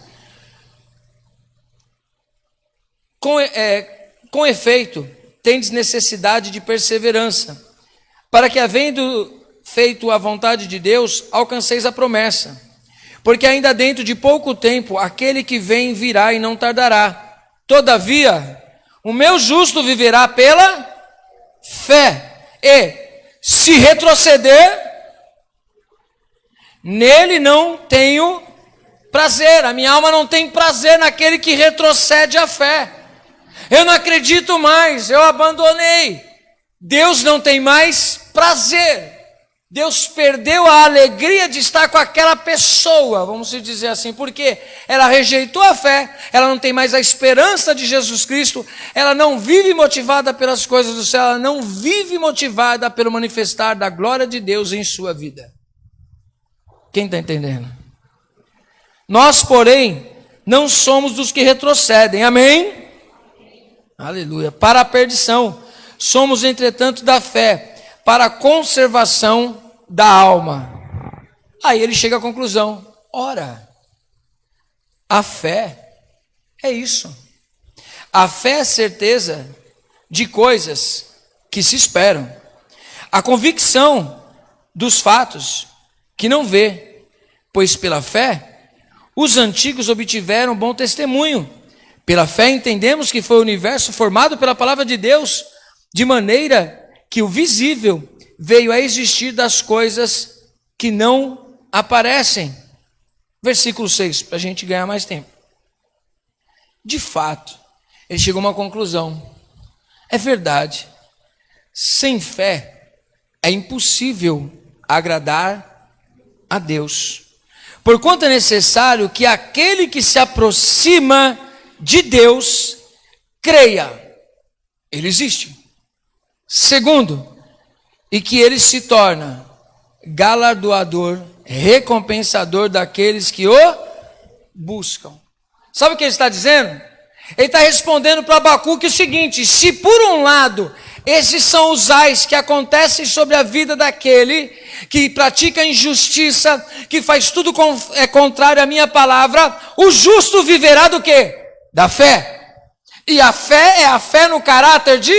Com efeito, tendes necessidade de perseverança, para que, havendo feito a vontade de Deus, alcanceis a promessa. Porque ainda dentro de pouco tempo, aquele que vem virá e não tardará. Todavia, o meu justo viverá pela fé. E, se retroceder, nele não tenho prazer. A minha alma não tem prazer naquele que retrocede a fé. Eu não acredito mais, eu abandonei. Deus não tem mais prazer. Deus perdeu a alegria de estar com aquela pessoa, vamos dizer assim, porque ela rejeitou a fé, ela não tem mais a esperança de Jesus Cristo, ela não vive motivada pelas coisas do céu, ela não vive motivada pelo manifestar da glória de Deus em sua vida. Quem está entendendo? Nós, porém, não somos dos que retrocedem, amém? Aleluia. Para a perdição, somos, entretanto, da fé, para a conservação da alma. Aí ele chega à conclusão: ora, a fé é isso. A fé é certeza de coisas que se esperam, a convicção dos fatos que não vê, pois pela fé os antigos obtiveram bom testemunho. Pela fé entendemos que foi o universo formado pela palavra de Deus, de maneira que o visível veio a existir das coisas que não aparecem. Versículo 6, para a gente ganhar mais tempo. De fato, ele chegou a uma conclusão. É verdade, sem fé é impossível agradar a Deus. Porquanto é necessário que aquele que se aproxima de Deus creia, ele existe. Segundo, e que ele se torna galardoador, recompensador daqueles que o buscam. Sabe o que ele está dizendo? Ele está respondendo para Abacuque o seguinte: se por um lado esses são os ais que acontecem sobre a vida daquele que pratica injustiça, que faz tudo contrário à minha palavra, o justo viverá do quê? Da fé. E a fé é a fé no caráter de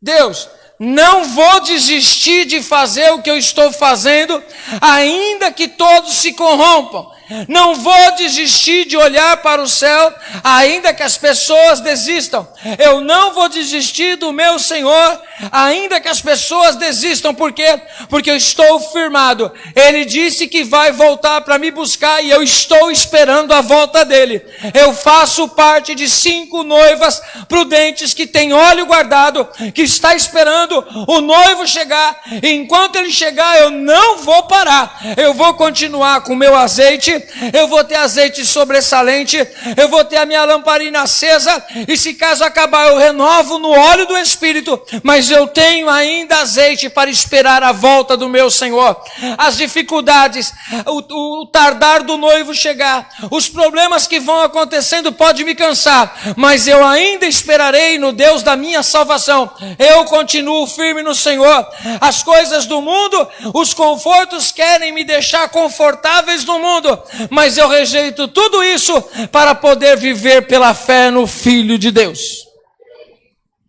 Deus. Não vou desistir de fazer o que eu estou fazendo, ainda que todos se corrompam, Não vou desistir de olhar para o céu, ainda que as pessoas desistam. Eu não vou desistir do meu Senhor, ainda que as pessoas desistam. Por quê? Porque eu estou firmado. Ele disse que vai voltar para me buscar e eu estou esperando a volta dele. Eu faço parte de 5 noivas prudentes que têm óleo guardado, que está esperando o noivo chegar. E enquanto ele chegar, eu não vou parar. Eu vou continuar com o meu azeite. Eu vou ter azeite sobressalente, eu vou ter a minha lamparina acesa, e se caso acabar eu renovo no óleo do Espírito, mas eu tenho ainda azeite para esperar a volta do meu Senhor. As dificuldades, o tardar do noivo chegar, os problemas que vão acontecendo pode me cansar, mas eu ainda esperarei no Deus da minha salvação. Eu continuo firme no Senhor. As coisas do mundo, os confortos querem me deixar confortáveis no mundo, mas eu rejeito tudo isso para poder viver pela fé no Filho de Deus.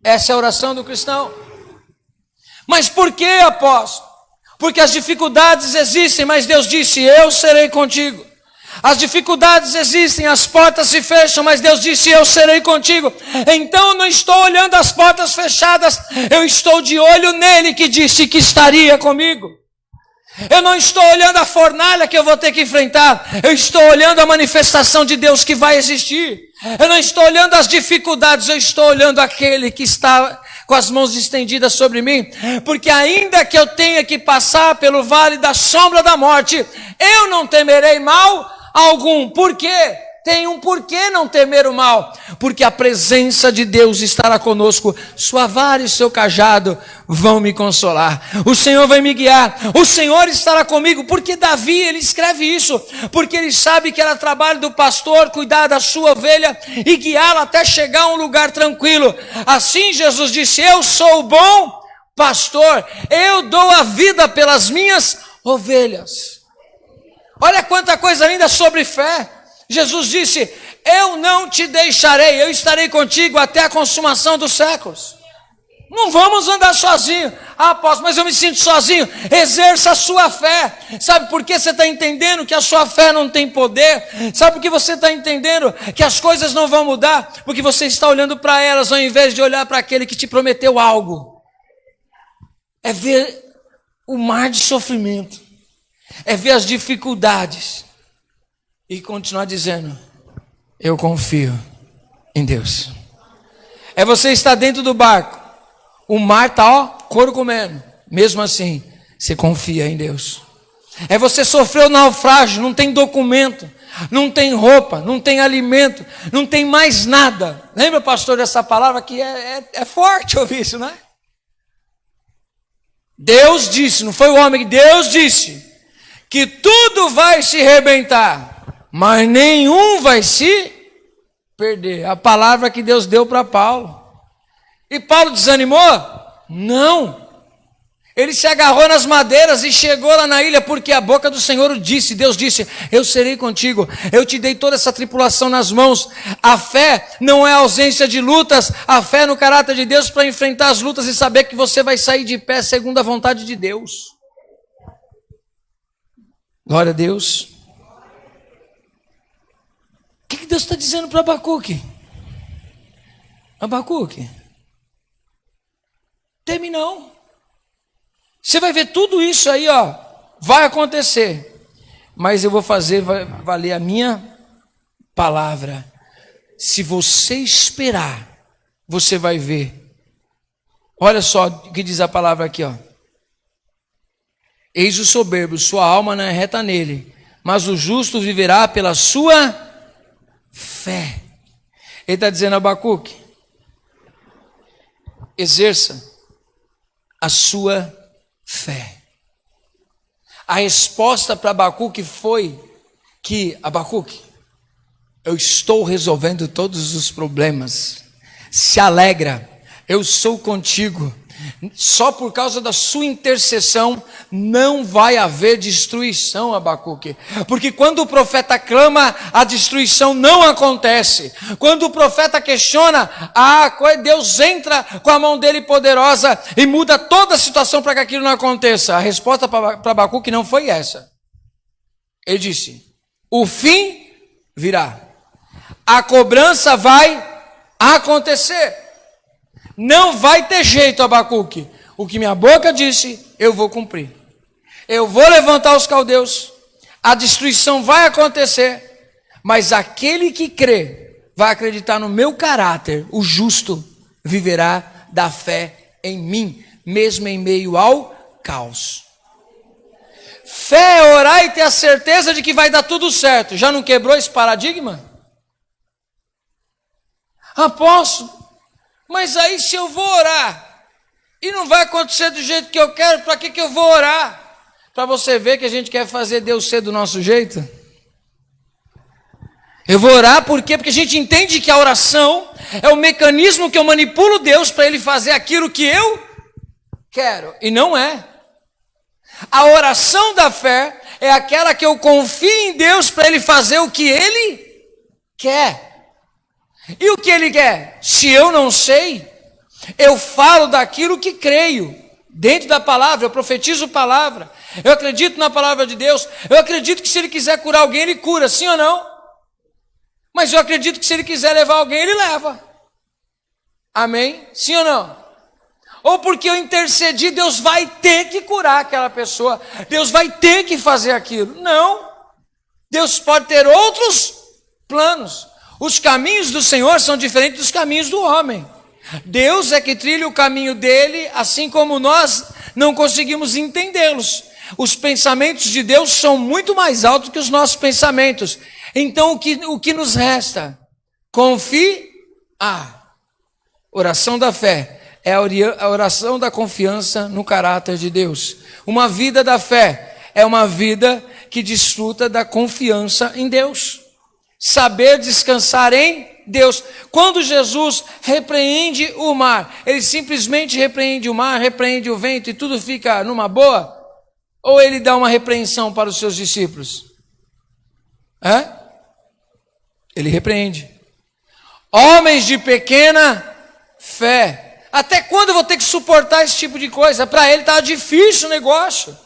Essa é a oração do cristão. Mas por que, apóstolo? Porque as dificuldades existem, mas Deus disse, eu serei contigo. As dificuldades existem, as portas se fecham, mas Deus disse, eu serei contigo. Então eu não estou olhando as portas fechadas, eu estou de olho nele que disse que estaria comigo. Eu não estou olhando a fornalha que eu vou ter que enfrentar, eu estou olhando a manifestação de Deus que vai existir. Eu não estou olhando as dificuldades, eu estou olhando aquele que está com as mãos estendidas sobre mim, porque ainda que eu tenha que passar pelo vale da sombra da morte, eu não temerei mal algum. Por quê? Tem um porquê não temer o mal, porque a presença de Deus estará conosco, sua vara e seu cajado vão me consolar, o Senhor vai me guiar, o Senhor estará comigo. Porque Davi, ele escreve isso, porque ele sabe que era trabalho do pastor cuidar da sua ovelha e guiá-la até chegar a um lugar tranquilo. Assim Jesus disse, eu sou o bom pastor, eu dou a vida pelas minhas ovelhas. Olha quanta coisa linda sobre fé. Jesus disse, eu não te deixarei, eu estarei contigo até a consumação dos séculos. Não vamos andar sozinho. Ah, apóstolo, mas eu me sinto sozinho. Exerça a sua fé. Sabe por que você está entendendo que a sua fé não tem poder? Sabe por que você está entendendo que as coisas não vão mudar? Porque você está olhando para elas ao invés de olhar para aquele que te prometeu algo. É ver o mar de sofrimento, é ver as dificuldades e continuar dizendo, eu confio em Deus. É você estar dentro do barco, o mar está couro comendo, mesmo assim você confia em Deus. É você sofrer o naufrágio, não tem documento, não tem roupa, não tem alimento, não tem mais nada. Lembra, pastor, dessa palavra que é forte ouvir isso, não é? Deus disse, não foi o homem, Deus disse que tudo vai se arrebentar, mas nenhum vai se perder. A palavra que Deus deu para Paulo. E Paulo desanimou? Não. Ele se agarrou nas madeiras e chegou lá na ilha, porque a boca do Senhor o disse. Deus disse, eu serei contigo, eu te dei toda essa tripulação nas mãos. A fé não é ausência de lutas, a fé é no caráter de Deus para enfrentar as lutas e saber que você vai sair de pé segundo a vontade de Deus. Glória a Deus. O que Deus está dizendo para Abacuque? Abacuque, teme não. Você vai ver tudo isso aí, ó, vai acontecer, mas eu vou fazer valer a minha palavra. Se você esperar, você vai ver. Olha só o que diz a palavra aqui, ó. Eis o soberbo, sua alma não é reta nele, mas o justo viverá pela sua fé. Ele está dizendo a Abacuque, exerça a sua fé. A resposta para Abacuque foi que, Abacuque, eu estou resolvendo todos os problemas, se alegra, eu sou contigo, só por causa da sua intercessão não vai haver destruição, Abacuque, porque quando o profeta clama, a destruição não acontece. Quando o profeta questiona, Deus entra com a mão dele poderosa e muda toda a situação para que aquilo não aconteça. A resposta para Abacuque não foi essa. Ele disse, o fim virá. A cobrança vai acontecer. Não vai ter jeito, Abacuque. O que minha boca disse, eu vou cumprir. Eu vou levantar os caldeus, a destruição vai acontecer, mas aquele que crê, vai acreditar no meu caráter, o justo viverá da fé em mim, mesmo em meio ao caos. Fé é orar e ter a certeza de que vai dar tudo certo. Já não quebrou esse paradigma? Apóstolo, mas aí se eu vou orar e não vai acontecer do jeito que eu quero, para que eu vou orar? Para você ver que a gente quer fazer Deus ser do nosso jeito? Eu vou orar por quê? Porque a gente entende que a oração é o mecanismo que eu manipulo Deus para Ele fazer aquilo que eu quero, e não é. A oração da fé é aquela que eu confio em Deus para Ele fazer o que Ele quer. E o que Ele quer? Se eu não sei, eu falo daquilo que creio. Dentro da palavra, eu profetizo palavra. Eu acredito na palavra de Deus. Eu acredito que se Ele quiser curar alguém, Ele cura, sim ou não? Mas eu acredito que se Ele quiser levar alguém, Ele leva. Amém? Sim ou não? Ou porque eu intercedi, Deus vai ter que curar aquela pessoa. Deus vai ter que fazer aquilo. Não. Deus pode ter outros planos. Os caminhos do Senhor são diferentes dos caminhos do homem. Deus é que trilha o caminho dele, assim como nós não conseguimos entendê-los. Os pensamentos de Deus são muito mais altos que os nossos pensamentos. Então o que nos resta? Confiar. Oração da fé é a oração da confiança no caráter de Deus. Uma vida da fé é uma vida que desfruta da confiança em Deus. Saber descansar em Deus. Quando Jesus repreende o mar, Ele simplesmente repreende o mar, repreende o vento e tudo fica numa boa? Ou Ele dá uma repreensão para os seus discípulos? Ele repreende. Homens de pequena fé. Até quando eu vou ter que suportar esse tipo de coisa? Para Ele está difícil o negócio.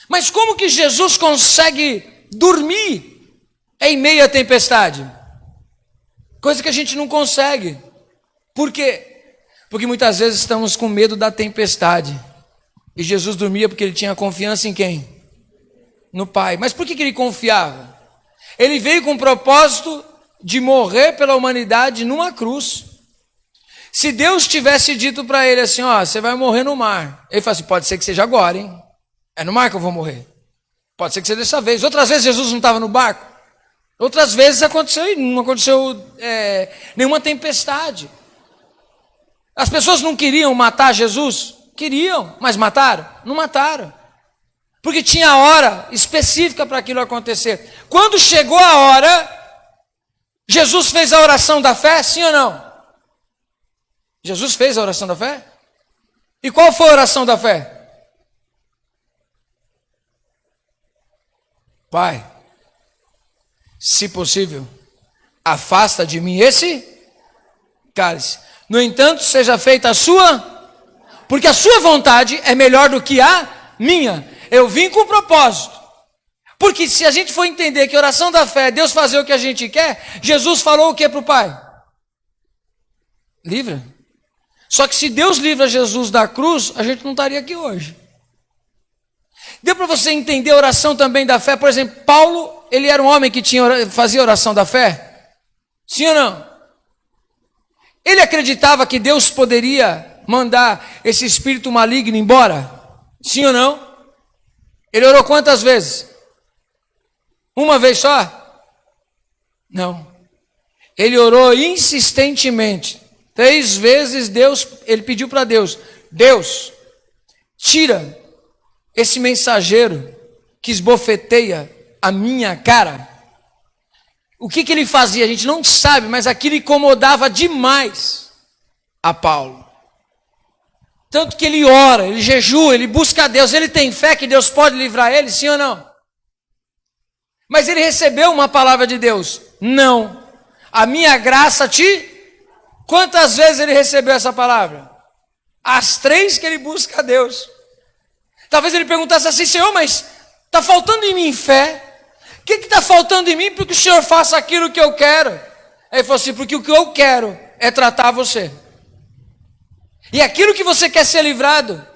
Mas como que Jesus consegue dormir em meio à tempestade? Coisa que a gente não consegue. Por quê? Porque muitas vezes estamos com medo da tempestade. E Jesus dormia porque Ele tinha confiança em quem? No Pai. Mas por que Ele confiava? Ele veio com o propósito de morrer pela humanidade numa cruz. Se Deus tivesse dito para ele assim, você vai morrer no mar. Ele fala assim, pode ser que seja agora, hein? É no mar que eu vou morrer. Pode ser que seja dessa vez. Outras vezes Jesus não estava no barco. Outras vezes aconteceu e não aconteceu nenhuma tempestade. As pessoas não queriam matar Jesus? Queriam, mas mataram? Não mataram. Porque tinha hora específica para aquilo acontecer. Quando chegou a hora, Jesus fez a oração da fé, sim ou não? Jesus fez a oração da fé? E qual foi a oração da fé? Pai, se possível, afasta de mim esse cálice. No entanto, seja feita a sua, porque a sua vontade é melhor do que a minha. Eu vim com propósito. Porque se a gente for entender que a oração da fé é Deus fazer o que a gente quer, Jesus falou o que para o Pai? Livra. Só que se Deus livra Jesus da cruz, a gente não estaria aqui hoje. Deu para você entender a oração também da fé? Por exemplo, Paulo, ele era um homem que fazia oração da fé? Sim ou não? Ele acreditava que Deus poderia mandar esse espírito maligno embora? Sim ou não? Ele orou quantas vezes? Uma vez só? Não. Ele orou insistentemente. 3 vezes ele pediu para Deus, Deus, tira esse mensageiro que esbofeteia a minha cara. O que ele fazia? A gente não sabe, mas aquilo incomodava demais a Paulo. Tanto que ele ora, ele jejua, ele busca a Deus, ele tem fé que Deus pode livrar ele, sim ou não? Mas ele recebeu uma palavra de Deus, não. A minha graça te... Quantas vezes ele recebeu essa palavra? As 3 que ele busca a Deus. Talvez ele perguntasse assim, Senhor, mas está faltando em mim fé? que está faltando em mim para que o Senhor faça aquilo que eu quero? Aí ele falou assim, porque o que eu quero é tratar você. E aquilo que você quer ser livrado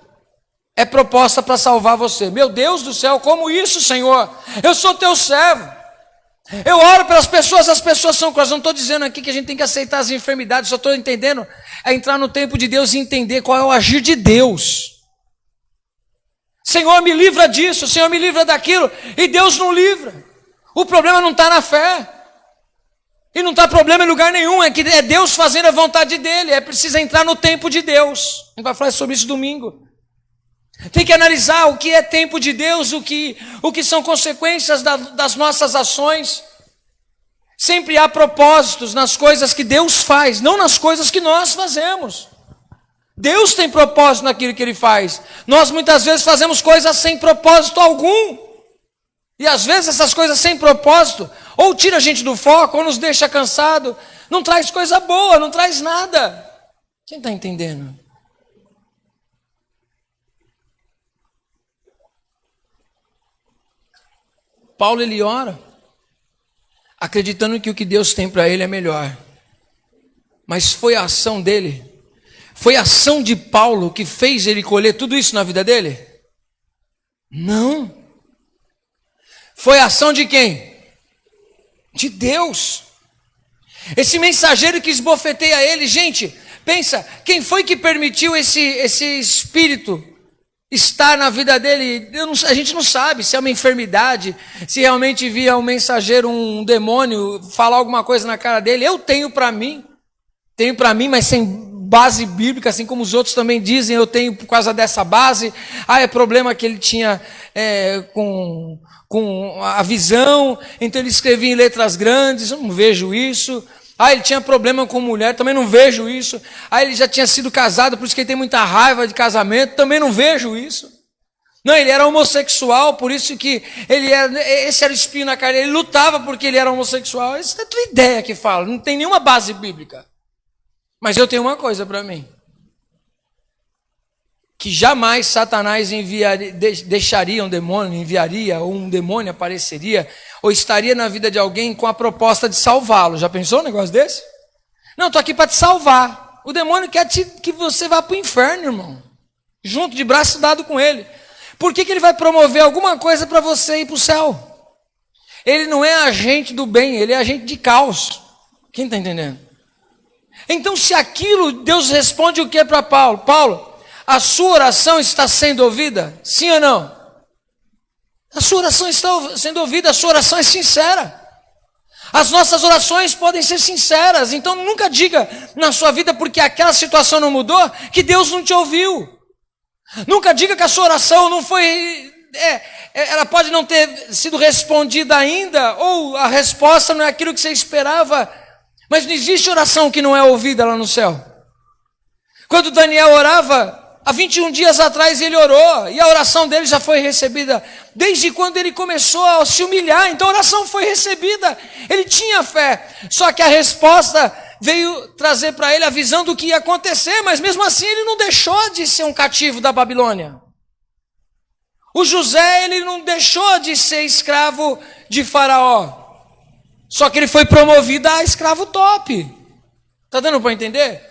é proposta para salvar você. Meu Deus do céu, como isso, Senhor? Eu sou teu servo. Eu oro pelas pessoas, as pessoas são curadas. Não estou dizendo aqui que a gente tem que aceitar as enfermidades, só estou entendendo, é entrar no tempo de Deus e entender qual é o agir de Deus. Senhor, me livra disso, Senhor, me livra daquilo, e Deus não livra. O problema não está na fé, e não está problema em lugar nenhum, é que é Deus fazendo a vontade dEle, é preciso entrar no tempo de Deus. A gente vai falar sobre isso domingo. Tem que analisar o que é tempo de Deus, o que são consequências das nossas ações. Sempre há propósitos nas coisas que Deus faz, não nas coisas que nós fazemos. Deus tem propósito naquilo que Ele faz. Nós muitas vezes fazemos coisas sem propósito algum. E às vezes essas coisas sem propósito, ou tira a gente do foco, ou nos deixa cansado. Não traz coisa boa, não traz nada. Quem está entendendo? Paulo, ele ora, acreditando que o que Deus tem para ele é melhor. Mas foi a ação dele, foi a ação de Paulo que fez ele colher tudo isso na vida dele? Não. Foi a ação de quem? De Deus. Esse mensageiro que esbofeteia ele, gente, pensa, quem foi que permitiu esse espírito estar na vida dele? A gente não sabe se é uma enfermidade, se realmente via um mensageiro, um demônio, falar alguma coisa na cara dele. Eu tenho para mim, mas sem base bíblica, assim como os outros também dizem, eu tenho por causa dessa base. É problema que ele tinha com a visão, então ele escrevia em letras grandes, eu não vejo isso. Ele tinha problema com mulher, também não vejo isso. Ele já tinha sido casado, por isso que ele tem muita raiva de casamento, também não vejo isso. Não, ele era homossexual, por isso que esse era o espinho na carne, ele lutava porque ele era homossexual. Isso é a tua ideia que fala, não tem nenhuma base bíblica. Mas eu tenho uma coisa para mim, que jamais Satanás deixaria um demônio, enviaria, ou um demônio apareceria, ou estaria na vida de alguém com a proposta de salvá-lo. Já pensou um negócio desse? Não, estou aqui para te salvar. O demônio quer que você vá para o inferno, irmão, junto, de braço dado com ele. Por que ele vai promover alguma coisa para você ir para o céu? Ele não é agente do bem, ele é agente de caos. Quem está entendendo? Então, se aquilo, Deus responde o que para Paulo? Paulo, a sua oração está sendo ouvida? Sim ou não? A sua oração está sendo ouvida, a sua oração é sincera. As nossas orações podem ser sinceras, então nunca diga na sua vida, porque aquela situação não mudou, que Deus não te ouviu. Nunca diga que a sua oração não foi, ela pode não ter sido respondida ainda, ou a resposta não é aquilo que você esperava, mas não existe oração que não é ouvida lá no céu. Quando Daniel orava, há 21 dias atrás ele orou, e a oração dele já foi recebida, desde quando ele começou a se humilhar, então a oração foi recebida, ele tinha fé, só que a resposta veio trazer para ele a visão do que ia acontecer, mas mesmo assim ele não deixou de ser um cativo da Babilônia. O José, ele não deixou de ser escravo de Faraó, só que ele foi promovido a escravo top. Está dando para entender?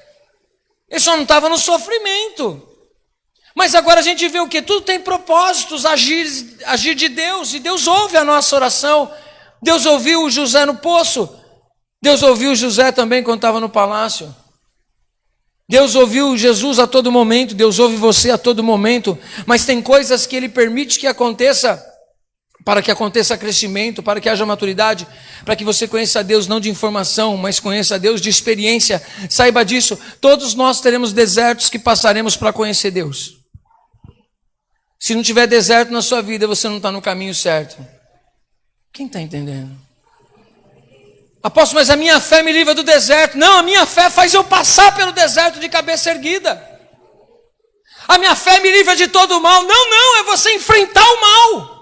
Ele só não estava no sofrimento. Mas agora a gente vê o que? Tudo tem propósitos, agir de Deus, e Deus ouve a nossa oração. Deus ouviu o José no poço, Deus ouviu o José também quando estava no palácio. Deus ouviu Jesus a todo momento, Deus ouve você a todo momento, mas tem coisas que Ele permite que aconteça, para que aconteça crescimento, para que haja maturidade, para que você conheça a Deus não de informação, mas conheça a Deus de experiência. Saiba disso, todos nós teremos desertos que passaremos para conhecer Deus. Se não tiver deserto na sua vida, você não está no caminho certo. Quem está entendendo? Apóstolo, mas a minha fé me livra do deserto. Não, a minha fé faz eu passar pelo deserto de cabeça erguida. A minha fé me livra de todo o mal. Não, é você enfrentar o mal.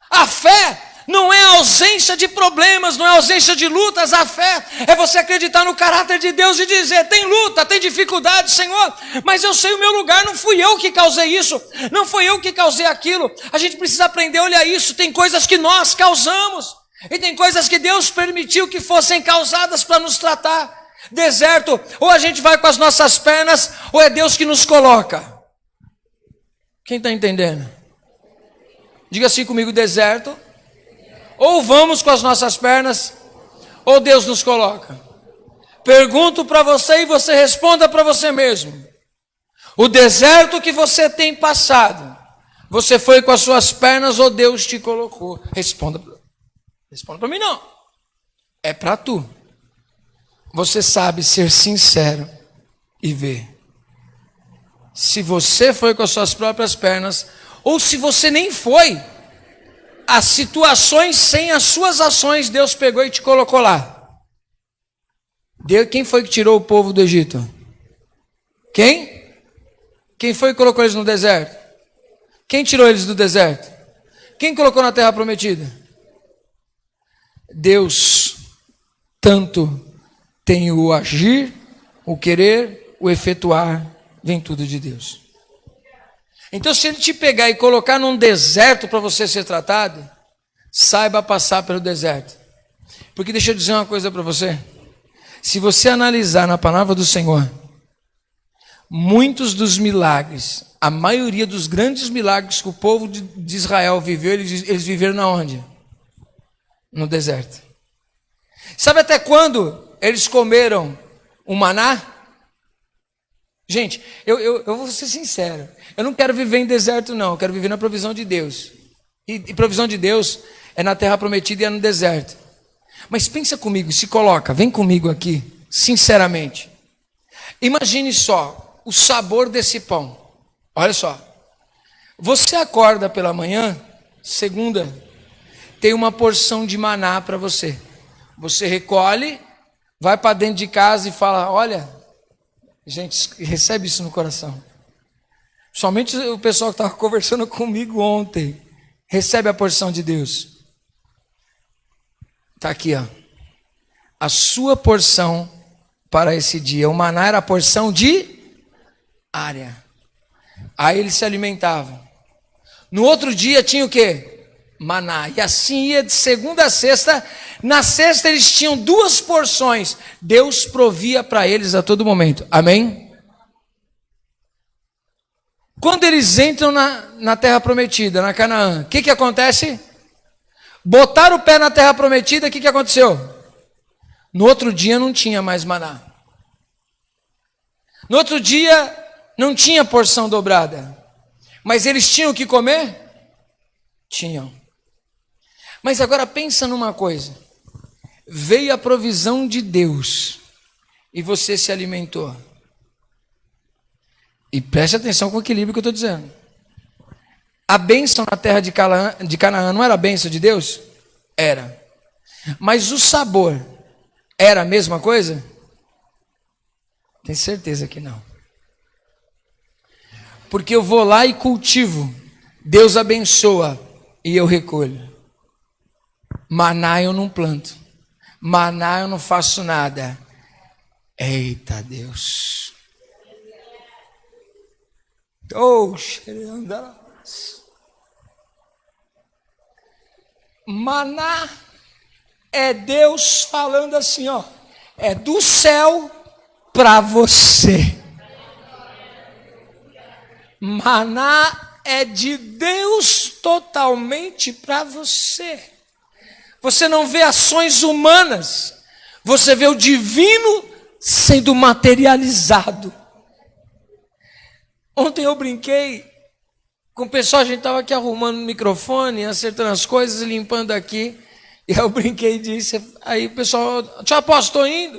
A fé não é ausência de problemas, não é ausência de lutas. A fé é você acreditar no caráter de Deus e dizer: tem luta, tem dificuldade, Senhor, mas eu sei o meu lugar, não fui eu que causei isso, não fui eu que causei aquilo. A gente precisa aprender a olhar isso. Tem coisas que nós causamos e tem coisas que Deus permitiu que fossem causadas para nos tratar. Deserto, ou a gente vai com as nossas pernas, ou é Deus que nos coloca. Quem está entendendo? Diga assim comigo: deserto, ou vamos com as nossas pernas, ou Deus nos coloca. Pergunto para você e você responda para você mesmo. O deserto que você tem passado, você foi com as suas pernas ou Deus te colocou? Responda para mim não. É para tu. Você sabe ser sincero e ver se você foi com as suas próprias pernas ou se você nem foi. As situações sem as suas ações, Deus pegou e te colocou lá. Quem foi que tirou o povo do Egito? Quem? Quem foi que colocou eles no deserto? Quem tirou eles do deserto? Quem colocou na terra prometida? Deus tanto tem o agir, o querer, o efetuar, vem tudo de Deus. Então, se Ele te pegar e colocar num deserto para você ser tratado, saiba passar pelo deserto. Porque deixa eu dizer uma coisa para você. Se você analisar na palavra do Senhor, muitos dos milagres, a maioria dos grandes milagres que o povo de Israel viveu, eles viveram na onde? No deserto. Sabe até quando eles comeram o maná? Gente, eu vou ser sincero, eu não quero viver em deserto não, eu quero viver na provisão de Deus. E provisão de Deus é na terra prometida e é no deserto. Mas pensa comigo, se coloca, vem comigo aqui, sinceramente. Imagine só o sabor desse pão. Olha só, você acorda pela manhã, segunda, tem uma porção de maná para você. Você recolhe, vai para dentro de casa e fala: olha, gente, recebe isso no coração. Somente o pessoal que estava conversando comigo ontem recebe a porção de Deus. Está aqui, ó. A sua porção para esse dia. O maná era a porção diária. Aí eles se alimentavam. No outro dia tinha o quê? Maná. E assim ia de segunda a sexta. Na sexta eles tinham 2 porções. Deus provia para eles a todo momento. Amém? Quando eles entram na terra prometida, na Canaã, o que acontece? Botaram o pé na terra prometida, o que aconteceu? No outro dia não tinha mais maná. No outro dia não tinha porção dobrada. Mas eles tinham o que comer? Tinham. Mas agora pensa numa coisa. Veio a provisão de Deus e você se alimentou. E preste atenção com o equilíbrio que eu estou dizendo. A bênção na terra de Canaã não era a bênção de Deus? Era. Mas o sabor era a mesma coisa? Tenho certeza que não. Porque eu vou lá e cultivo, Deus abençoa e eu recolho. Maná eu não planto, maná eu não faço nada. Eita Deus. Oh, maná é Deus falando assim, ó, é do céu para você. Maná é de Deus totalmente para você. Você não vê ações humanas, você vê o divino sendo materializado. Ontem eu brinquei com o pessoal, a gente estava aqui arrumando o microfone, acertando as coisas, limpando aqui. E eu brinquei e disse, aí o pessoal, tchau, apóstolo, estou indo.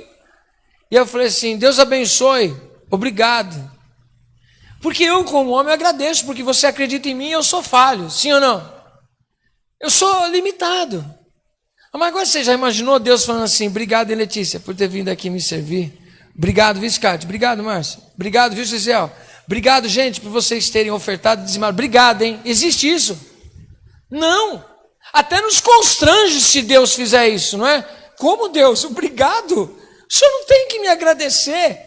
E eu falei assim, Deus abençoe, obrigado. Porque eu, como homem, agradeço, porque você acredita em mim, eu sou falho, sim ou não? Eu sou limitado. Mas agora você já imaginou Deus falando assim, obrigado, Letícia, por ter vindo aqui me servir. Obrigado, Viscate, obrigado, Márcio. Obrigado, viu, Gisele? Obrigado, gente, por vocês terem ofertado e dizimado. Obrigado, hein? Existe isso? Não. Até nos constrange se Deus fizer isso, não é? Como Deus? Obrigado. O Senhor não tem que me agradecer.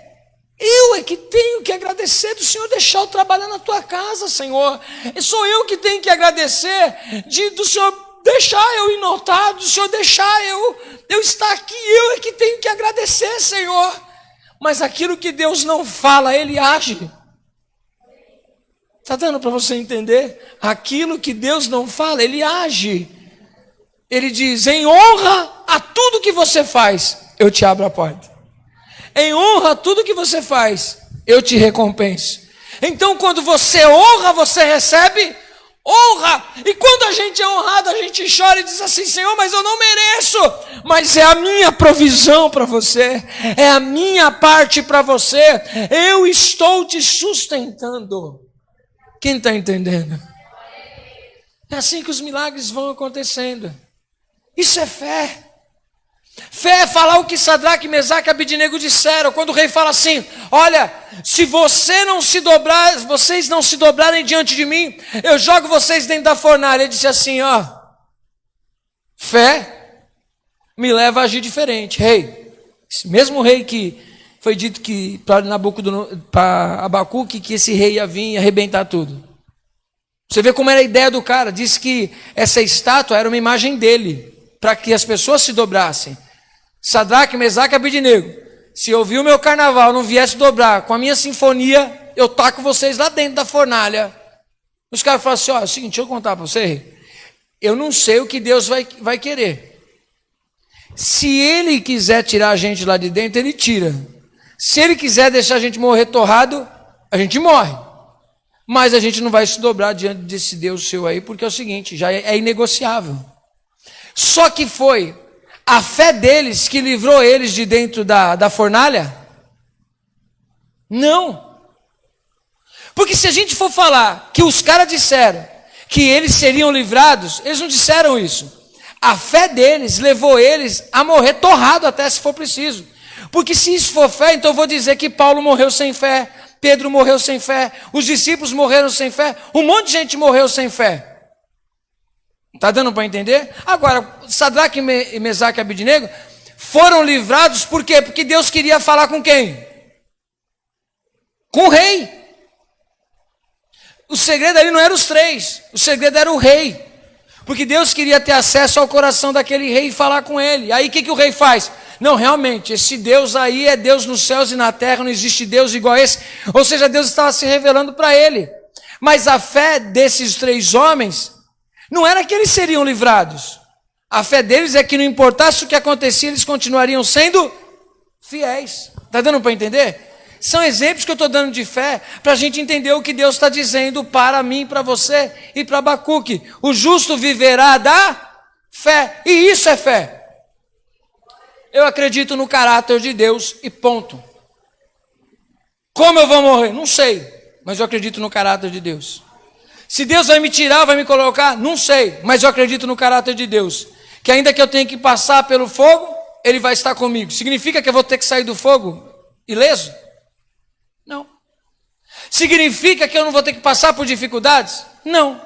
Eu é que tenho que agradecer do Senhor deixar eu trabalhar na tua casa, Senhor. Sou eu que tenho que agradecer do Senhor deixar eu ir notado, do Senhor deixar eu estar aqui. Eu é que tenho que agradecer, Senhor. Mas aquilo que Deus não fala, Ele age. Está dando para você entender? Aquilo que Deus não fala, Ele age. Ele diz, em honra a tudo que você faz, eu te abro a porta. Em honra a tudo que você faz, eu te recompenso. Então quando você honra, você recebe honra. E quando a gente é honrado, a gente chora e diz assim, Senhor, mas eu não mereço. Mas é a minha provisão para você. É a minha parte para você. Eu estou te sustentando. Quem está entendendo? É assim que os milagres vão acontecendo. Isso é fé. Fé é falar o que Sadraque, Mesaque e Abidnego disseram. Quando o rei fala assim, olha, se vocês não se dobrarem diante de mim, eu jogo vocês dentro da fornalha. Ele disse assim, ó, fé me leva a agir diferente. Rei, esse mesmo rei que foi dito que para Abacuque que esse rei ia vir e arrebentar tudo. Você vê como era a ideia do cara. Diz que essa estátua era uma imagem dele, para que as pessoas se dobrassem. Sadraque, Mesaque e Abidnego, se eu ouvir o meu carnaval não viesse dobrar com a minha sinfonia, eu taco vocês lá dentro da fornalha. Os caras falam assim, ó, é o seguinte, deixa eu contar para você, rei. Eu não sei o que Deus vai querer. Se Ele quiser tirar a gente lá de dentro, Ele tira. Se Ele quiser deixar a gente morrer torrado, a gente morre. Mas a gente não vai se dobrar diante desse Deus seu aí, porque é o seguinte, já é inegociável. Só que foi a fé deles que livrou eles de dentro da fornalha? Não. Porque se a gente for falar que os caras disseram que eles seriam livrados, eles não disseram isso. A fé deles levou eles a morrer torrado até se for preciso. Porque se isso for fé, então eu vou dizer que Paulo morreu sem fé, Pedro morreu sem fé, os discípulos morreram sem fé, um monte de gente morreu sem fé. Está dando para entender? Agora, Sadraque, Mesaque e Abidnego foram livrados por quê? Porque Deus queria falar com quem? Com o rei. O segredo ali não era os três, o segredo era o rei. Porque Deus queria ter acesso ao coração daquele rei e falar com ele. Aí o que o rei faz? Não, realmente, esse Deus aí é Deus nos céus e na terra, não existe Deus igual a esse. Ou seja, Deus estava se revelando para ele. Mas a fé desses três homens não era que eles seriam livrados. A fé deles é que não importasse o que acontecia, eles continuariam sendo fiéis. Está dando para entender? São exemplos que eu estou dando de fé para a gente entender o que Deus está dizendo para mim, para você e para Abacuque. O justo viverá da fé. E isso é fé. Eu acredito no caráter de Deus e ponto. Como eu vou morrer? Não sei. Mas eu acredito no caráter de Deus. Se Deus vai me tirar, vai me colocar? Não sei, mas eu acredito no caráter de Deus. Que ainda que eu tenha que passar pelo fogo, Ele vai estar comigo. Significa que eu vou ter que sair do fogo ileso? Não. Significa que eu não vou ter que passar por dificuldades? Não.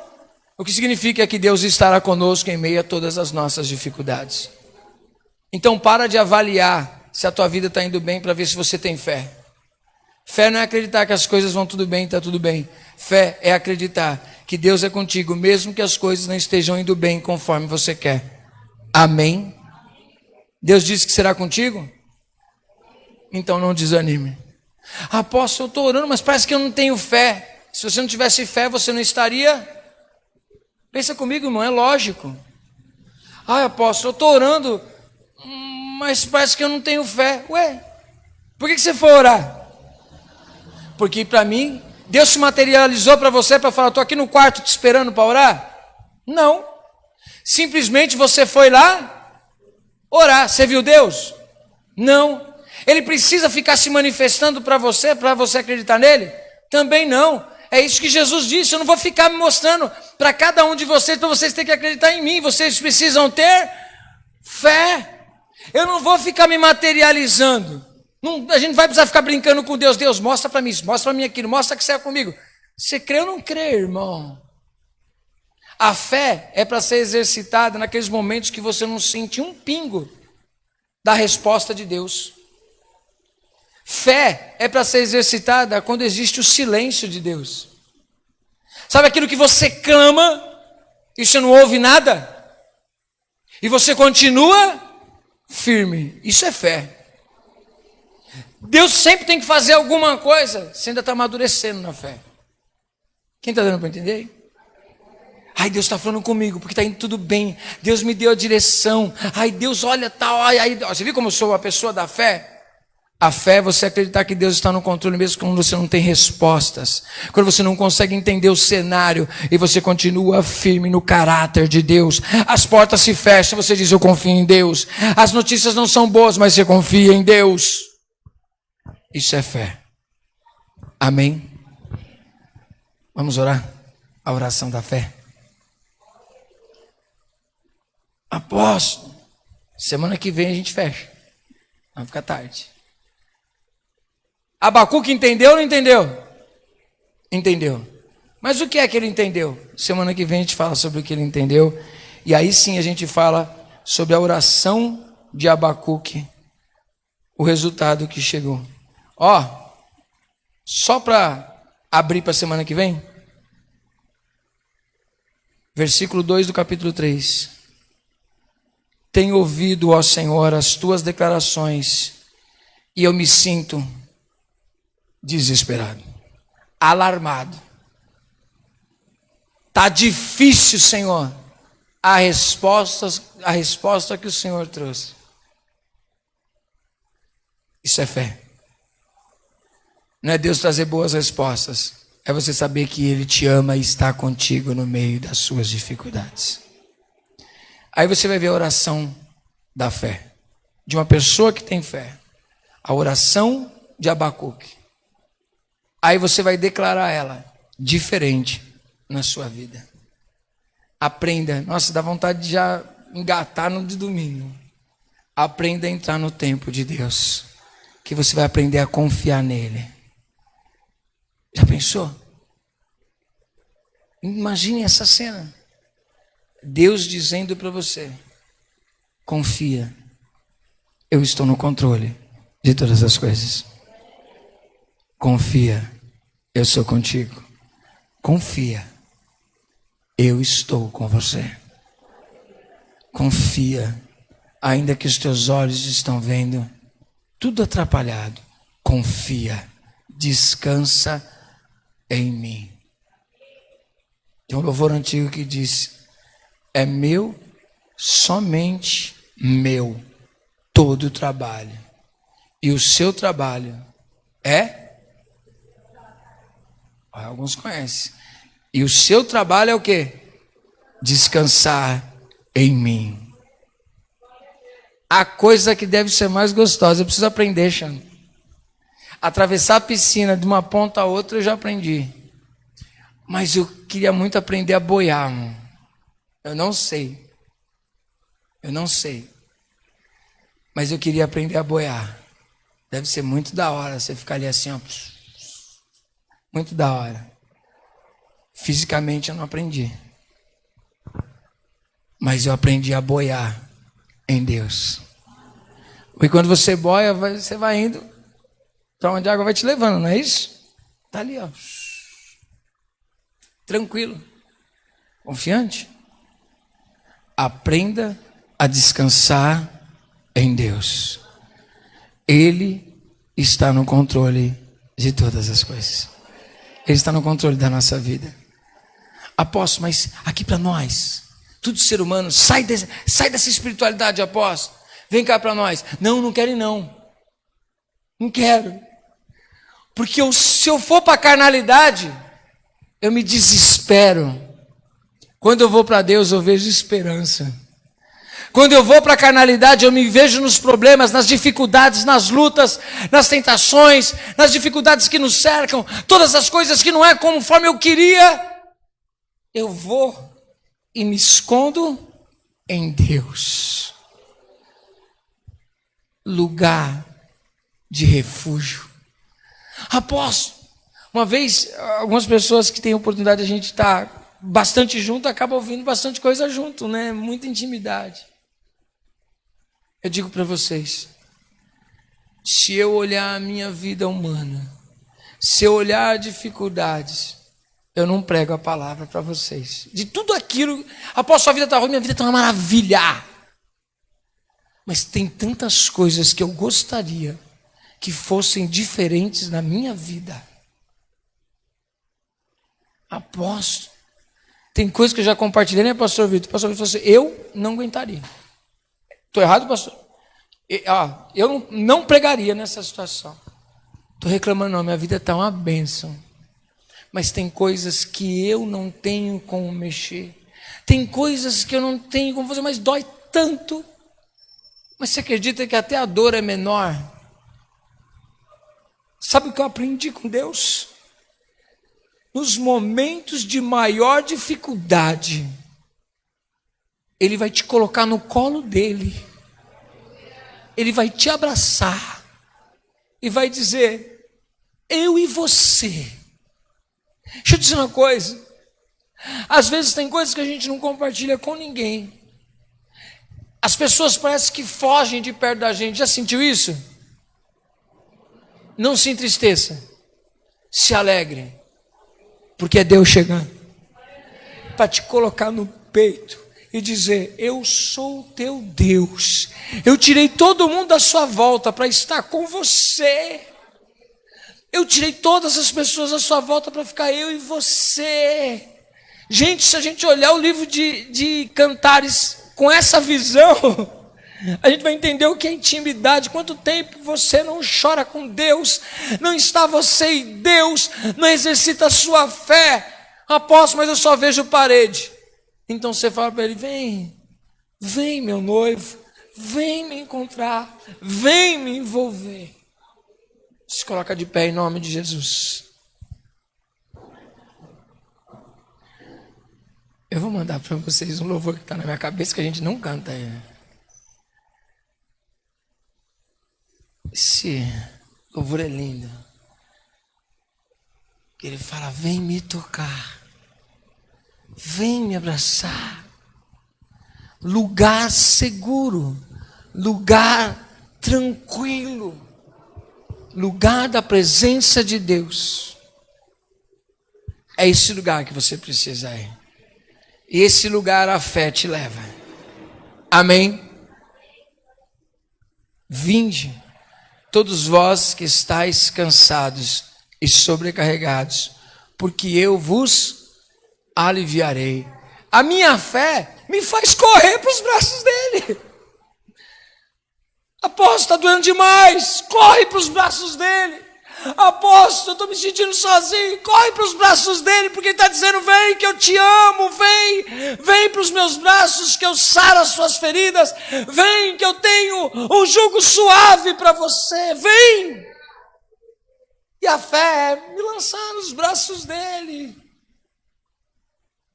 O que significa é que Deus estará conosco em meio a todas as nossas dificuldades. Então para de avaliar se a tua vida está indo bem para ver se você tem fé. Fé não é acreditar que as coisas vão tudo bem, está tudo bem. Fé é acreditar que Deus é contigo, mesmo que as coisas não estejam indo bem conforme você quer. Amém? Deus disse que será contigo? Então não desanime. Apóstolo, eu estou orando, mas parece que eu não tenho fé. Se você não tivesse fé, você não estaria... Pensa comigo, irmão, é lógico. Apóstolo, eu estou orando, mas parece que eu não tenho fé. Ué, por que você foi orar? Porque para mim, Deus se materializou para você para falar, estou aqui no quarto te esperando para orar? Não. Simplesmente você foi lá orar. Você viu Deus? Não. Ele precisa ficar se manifestando para você acreditar nele? Também não. É isso que Jesus disse, eu não vou ficar me mostrando para cada um de vocês, para vocês terem que acreditar em mim. Vocês precisam ter fé. Eu não vou ficar me materializando. Não, a gente não vai precisar ficar brincando com Deus. Deus, mostra para mim isso, mostra para mim aquilo, mostra que você é comigo. Você crê ou não crê, irmão? A fé é para ser exercitada naqueles momentos que você não sente um pingo da resposta de Deus. Fé é para ser exercitada quando existe o silêncio de Deus. Sabe aquilo que você clama e você não ouve nada? E você continua firme. Isso é fé. Deus sempre tem que fazer alguma coisa. Você ainda está amadurecendo na fé. Quem está dando para entender? Ai, Deus está falando comigo, porque está indo tudo bem. Deus me deu a direção. Ai, Deus, olha, tal. Ai, você viu como eu sou uma pessoa da fé? A fé é você acreditar que Deus está no controle, mesmo quando você não tem respostas. Quando você não consegue entender o cenário, e você continua firme no caráter de Deus. As portas se fecham, você diz, eu confio em Deus. As notícias não são boas, mas você confia em Deus. Isso é fé. Amém? Vamos orar? A oração da fé. Apóstolo, semana que vem a gente fecha. Vai ficar tarde. Abacuque entendeu ou não entendeu? Entendeu. Mas o que é que ele entendeu? Semana que vem a gente fala sobre o que ele entendeu. E aí sim a gente fala sobre a oração de Abacuque. O resultado que chegou. Ó, só para abrir para a semana que vem. Versículo 2 do capítulo 3. Tenho ouvido, ó Senhor, as tuas declarações, e eu me sinto desesperado, alarmado. Tá difícil, Senhor, a resposta que o Senhor trouxe. Isso é fé. Não é Deus trazer boas respostas, é você saber que Ele te ama e está contigo no meio das suas dificuldades. Aí você vai ver a oração da fé, de uma pessoa que tem fé, a oração de Abacuque. Aí você vai declarar ela diferente na sua vida. Aprenda, nossa, dá vontade de já engatar no de domingo. Aprenda a entrar no tempo de Deus, que você vai aprender a confiar nele. Já pensou? Imagine essa cena. Deus dizendo para você, confia, eu estou no controle de todas as coisas. Confia, eu sou contigo. Confia, eu estou com você. Confia, ainda que os teus olhos estão vendo tudo atrapalhado. Confia, descansa em mim. Tem um louvor antigo que diz, é meu, somente meu, todo o trabalho. E o seu trabalho é? Alguns conhecem. E o seu trabalho é o quê? Descansar em mim. A coisa que deve ser mais gostosa, eu preciso aprender, Xan. Atravessar a piscina de uma ponta a outra eu já aprendi. Mas eu queria muito aprender a boiar, mano. Eu não sei. Mas eu queria aprender a boiar. Deve ser muito da hora você ficar ali assim, ó. Muito da hora. Fisicamente eu não aprendi. Mas eu aprendi a boiar em Deus. Porque quando você boia, você vai indo para onde a água vai te levando, não é isso? Tá ali, ó. Tranquilo. Confiante. Aprenda a descansar em Deus. Ele está no controle de todas as coisas. Ele está no controle da nossa vida. Apóstolo, mas aqui para nós, tudo ser humano, sai dessa espiritualidade, apóstolo. Vem cá para nós. Não quero ir não. Não quero. Porque se eu for para a carnalidade, eu me desespero. Quando eu vou para Deus, eu vejo esperança. Quando eu vou para a carnalidade, eu me vejo nos problemas, nas dificuldades, nas lutas, nas tentações, nas dificuldades que nos cercam, todas as coisas que não é conforme eu queria. Eu vou e me escondo em Deus. Lugar de refúgio. Apóstolo, uma vez, algumas pessoas que têm oportunidade, a gente está bastante junto, acaba ouvindo bastante coisa junto, né? Muita intimidade. Eu digo para vocês, se eu olhar a minha vida humana, se eu olhar dificuldades, eu não prego a palavra para vocês. De tudo aquilo, após sua vida está ruim, minha vida está uma maravilha. Mas tem tantas coisas que eu gostaria que fossem diferentes na minha vida. Aposto. Tem coisas que eu já compartilhei, né, pastor Vitor? Pastor Vitor falou assim, eu não aguentaria. Estou errado, pastor? Eu não pregaria nessa situação. Estou reclamando, não, minha vida está uma bênção. Mas tem coisas que eu não tenho como mexer. Tem coisas que eu não tenho como fazer, mas dói tanto. Mas você acredita que até a dor é menor? Sabe o que eu aprendi com Deus? Nos momentos de maior dificuldade, Ele vai te colocar no colo dele. Ele vai te abraçar e vai dizer, eu e você. Deixa eu dizer uma coisa. Às vezes tem coisas que a gente não compartilha com ninguém. As pessoas parecem que fogem de perto da gente. Já sentiu isso? Não se entristeça. Se alegre. Porque é Deus chegando para te colocar no peito e dizer, eu sou o teu Deus. Eu tirei todo mundo da sua volta para estar com você. Eu tirei todas as pessoas da sua volta para ficar eu e você. Gente, se a gente olhar o livro de Cantares com essa visão, a gente vai entender o que é intimidade. Quanto tempo você não chora com Deus, não está você e Deus, não exercita a sua fé. Apóstolo, mas eu só vejo parede. Então você fala para ele, vem meu noivo, vem me encontrar, vem me envolver. Se coloca de pé em nome de Jesus. Eu vou mandar para vocês um louvor que está na minha cabeça que a gente não canta aí. Esse louvor é lindo. Ele fala, vem me tocar, vem me abraçar. Lugar seguro, lugar tranquilo, lugar da presença de Deus. É esse lugar que você precisa ir. E esse lugar a fé te leva. Amém? Vinde, todos vós que estáis cansados e sobrecarregados, porque eu vos aliviarei. A minha fé me faz correr para os braços dele. Apóstolo, está doendo demais, corre para os braços dele. Apóstolo, eu estou me sentindo sozinho, corre para os braços dele, porque ele está dizendo, vem que eu te amo, vem para os meus braços que eu saro as suas feridas, vem que eu tenho um jugo suave para você, vem. E a fé é me lançar nos braços dele,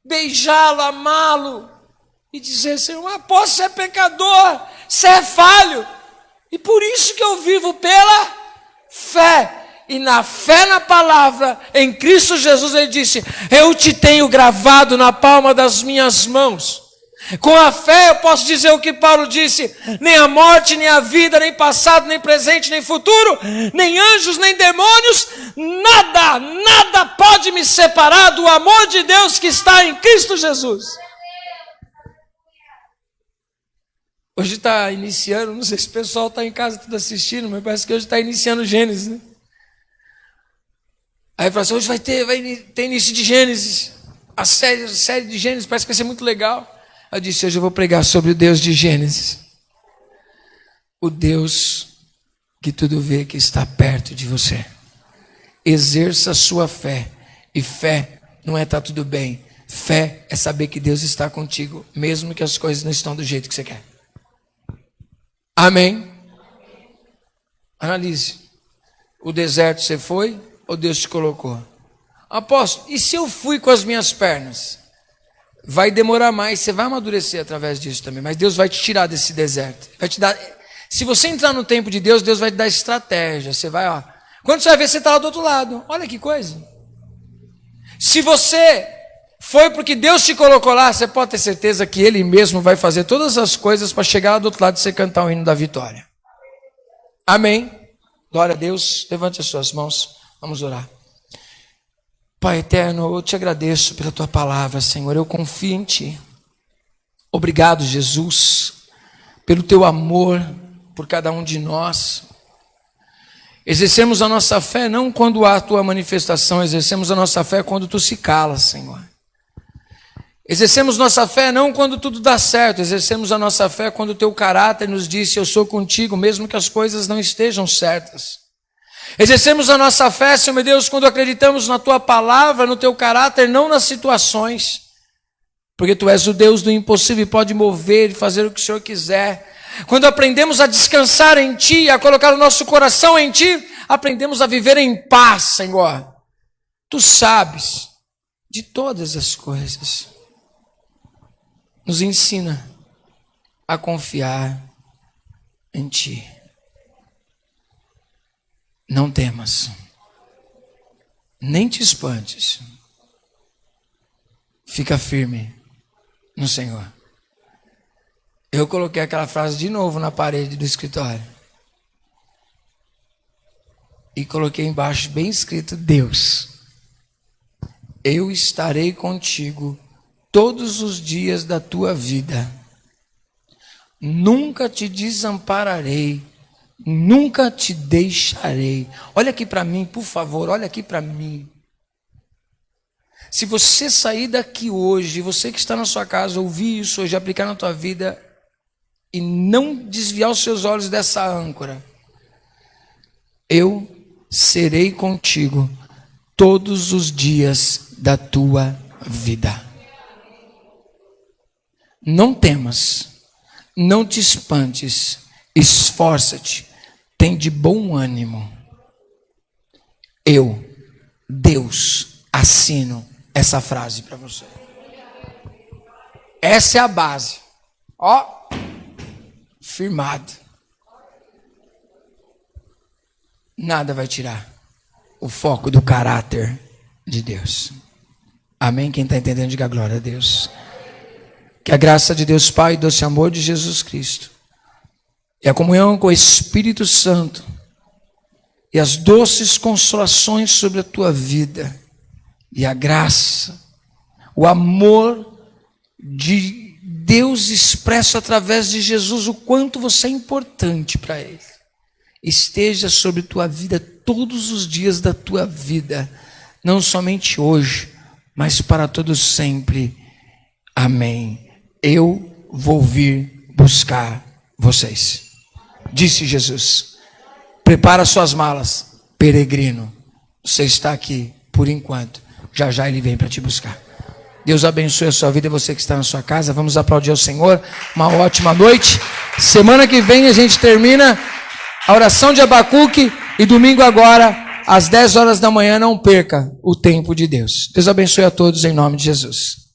beijá-lo, amá-lo, e dizer, Senhor, apóstolo, você é pecador, você é falho, e por isso que eu vivo pela fé. E na fé na palavra, em Cristo Jesus, ele disse, eu te tenho gravado na palma das minhas mãos. Com a fé eu posso dizer o que Paulo disse, nem a morte, nem a vida, nem passado, nem presente, nem futuro, nem anjos, nem demônios, nada pode me separar do amor de Deus que está em Cristo Jesus. Hoje está iniciando, não sei se o pessoal está em casa tudo assistindo, mas parece que hoje está iniciando Gênesis, né? Aí fala assim, hoje vai ter início de Gênesis, a série de Gênesis, parece que vai ser muito legal. Eu disse, hoje eu vou pregar sobre o Deus de Gênesis. O Deus que tudo vê, que está perto de você. Exerça a sua fé. E fé não é estar tudo bem. Fé é saber que Deus está contigo, mesmo que as coisas não estão do jeito que você quer. Amém? Analise. O deserto você foi? Ou Deus te colocou? Apóstolo, e se eu fui com as minhas pernas? Vai demorar mais, você vai amadurecer através disso também, mas Deus vai te tirar desse deserto. Vai te dar, se você entrar no tempo de Deus, Deus vai te dar estratégia. Você vai, quando você vai ver, você está lá do outro lado. Olha que coisa. Se você foi porque Deus te colocou lá, você pode ter certeza que Ele mesmo vai fazer todas as coisas para chegar lá do outro lado e você cantar o hino da vitória. Amém? Glória a Deus. Levante as suas mãos, vamos orar. Pai eterno, eu te agradeço pela tua palavra, Senhor, eu confio em ti. Obrigado, Jesus, pelo teu amor por cada um de nós. Exercemos a nossa fé não quando há a tua manifestação, exercemos a nossa fé quando tu se calas, Senhor. Exercemos nossa fé não quando tudo dá certo, exercemos a nossa fé quando o teu caráter nos diz: eu sou contigo, mesmo que as coisas não estejam certas. Exercemos a nossa fé, Senhor meu Deus, quando acreditamos na tua palavra, no teu caráter, não nas situações. Porque tu és o Deus do impossível e pode mover e fazer o que o Senhor quiser. Quando aprendemos a descansar em ti, a colocar o nosso coração em ti, aprendemos a viver em paz, Senhor. Tu sabes de todas as coisas. Nos ensina a confiar em ti. Não temas, nem te espantes. Fica firme no Senhor. Eu coloquei aquela frase de novo na parede do escritório. E coloquei embaixo bem escrito: Deus, eu estarei contigo todos os dias da tua vida. Nunca te desampararei, nunca te deixarei. Olha aqui para mim, por favor, olha aqui para mim. Se você sair daqui hoje, você que está na sua casa, ouvir isso hoje, aplicar na tua vida e não desviar os seus olhos dessa âncora, eu serei contigo todos os dias da tua vida. Não temas, não te espantes, esforça-te, tem de bom ânimo. Eu, Deus, assino essa frase para você. Essa é a base. Ó, firmado. Nada vai tirar o foco do caráter de Deus. Amém? Quem está entendendo, diga glória a Deus. Que a graça de Deus Pai, doce amor de Jesus Cristo, e a comunhão com o Espírito Santo, e as doces consolações sobre a tua vida, e a graça, o amor de Deus expresso através de Jesus, o quanto você é importante para Ele, esteja sobre tua vida todos os dias da tua vida, não somente hoje, mas para todos sempre. Amém. Eu vou vir buscar vocês, disse Jesus. Prepara suas malas, peregrino, você está aqui por enquanto, já já Ele vem para te buscar. Deus abençoe a sua vida e você que está na sua casa. Vamos aplaudir ao Senhor. Uma ótima noite. Semana que vem a gente termina a oração de Abacuque e domingo agora às 10 horas da manhã não perca o tempo de Deus. Deus abençoe a todos em nome de Jesus.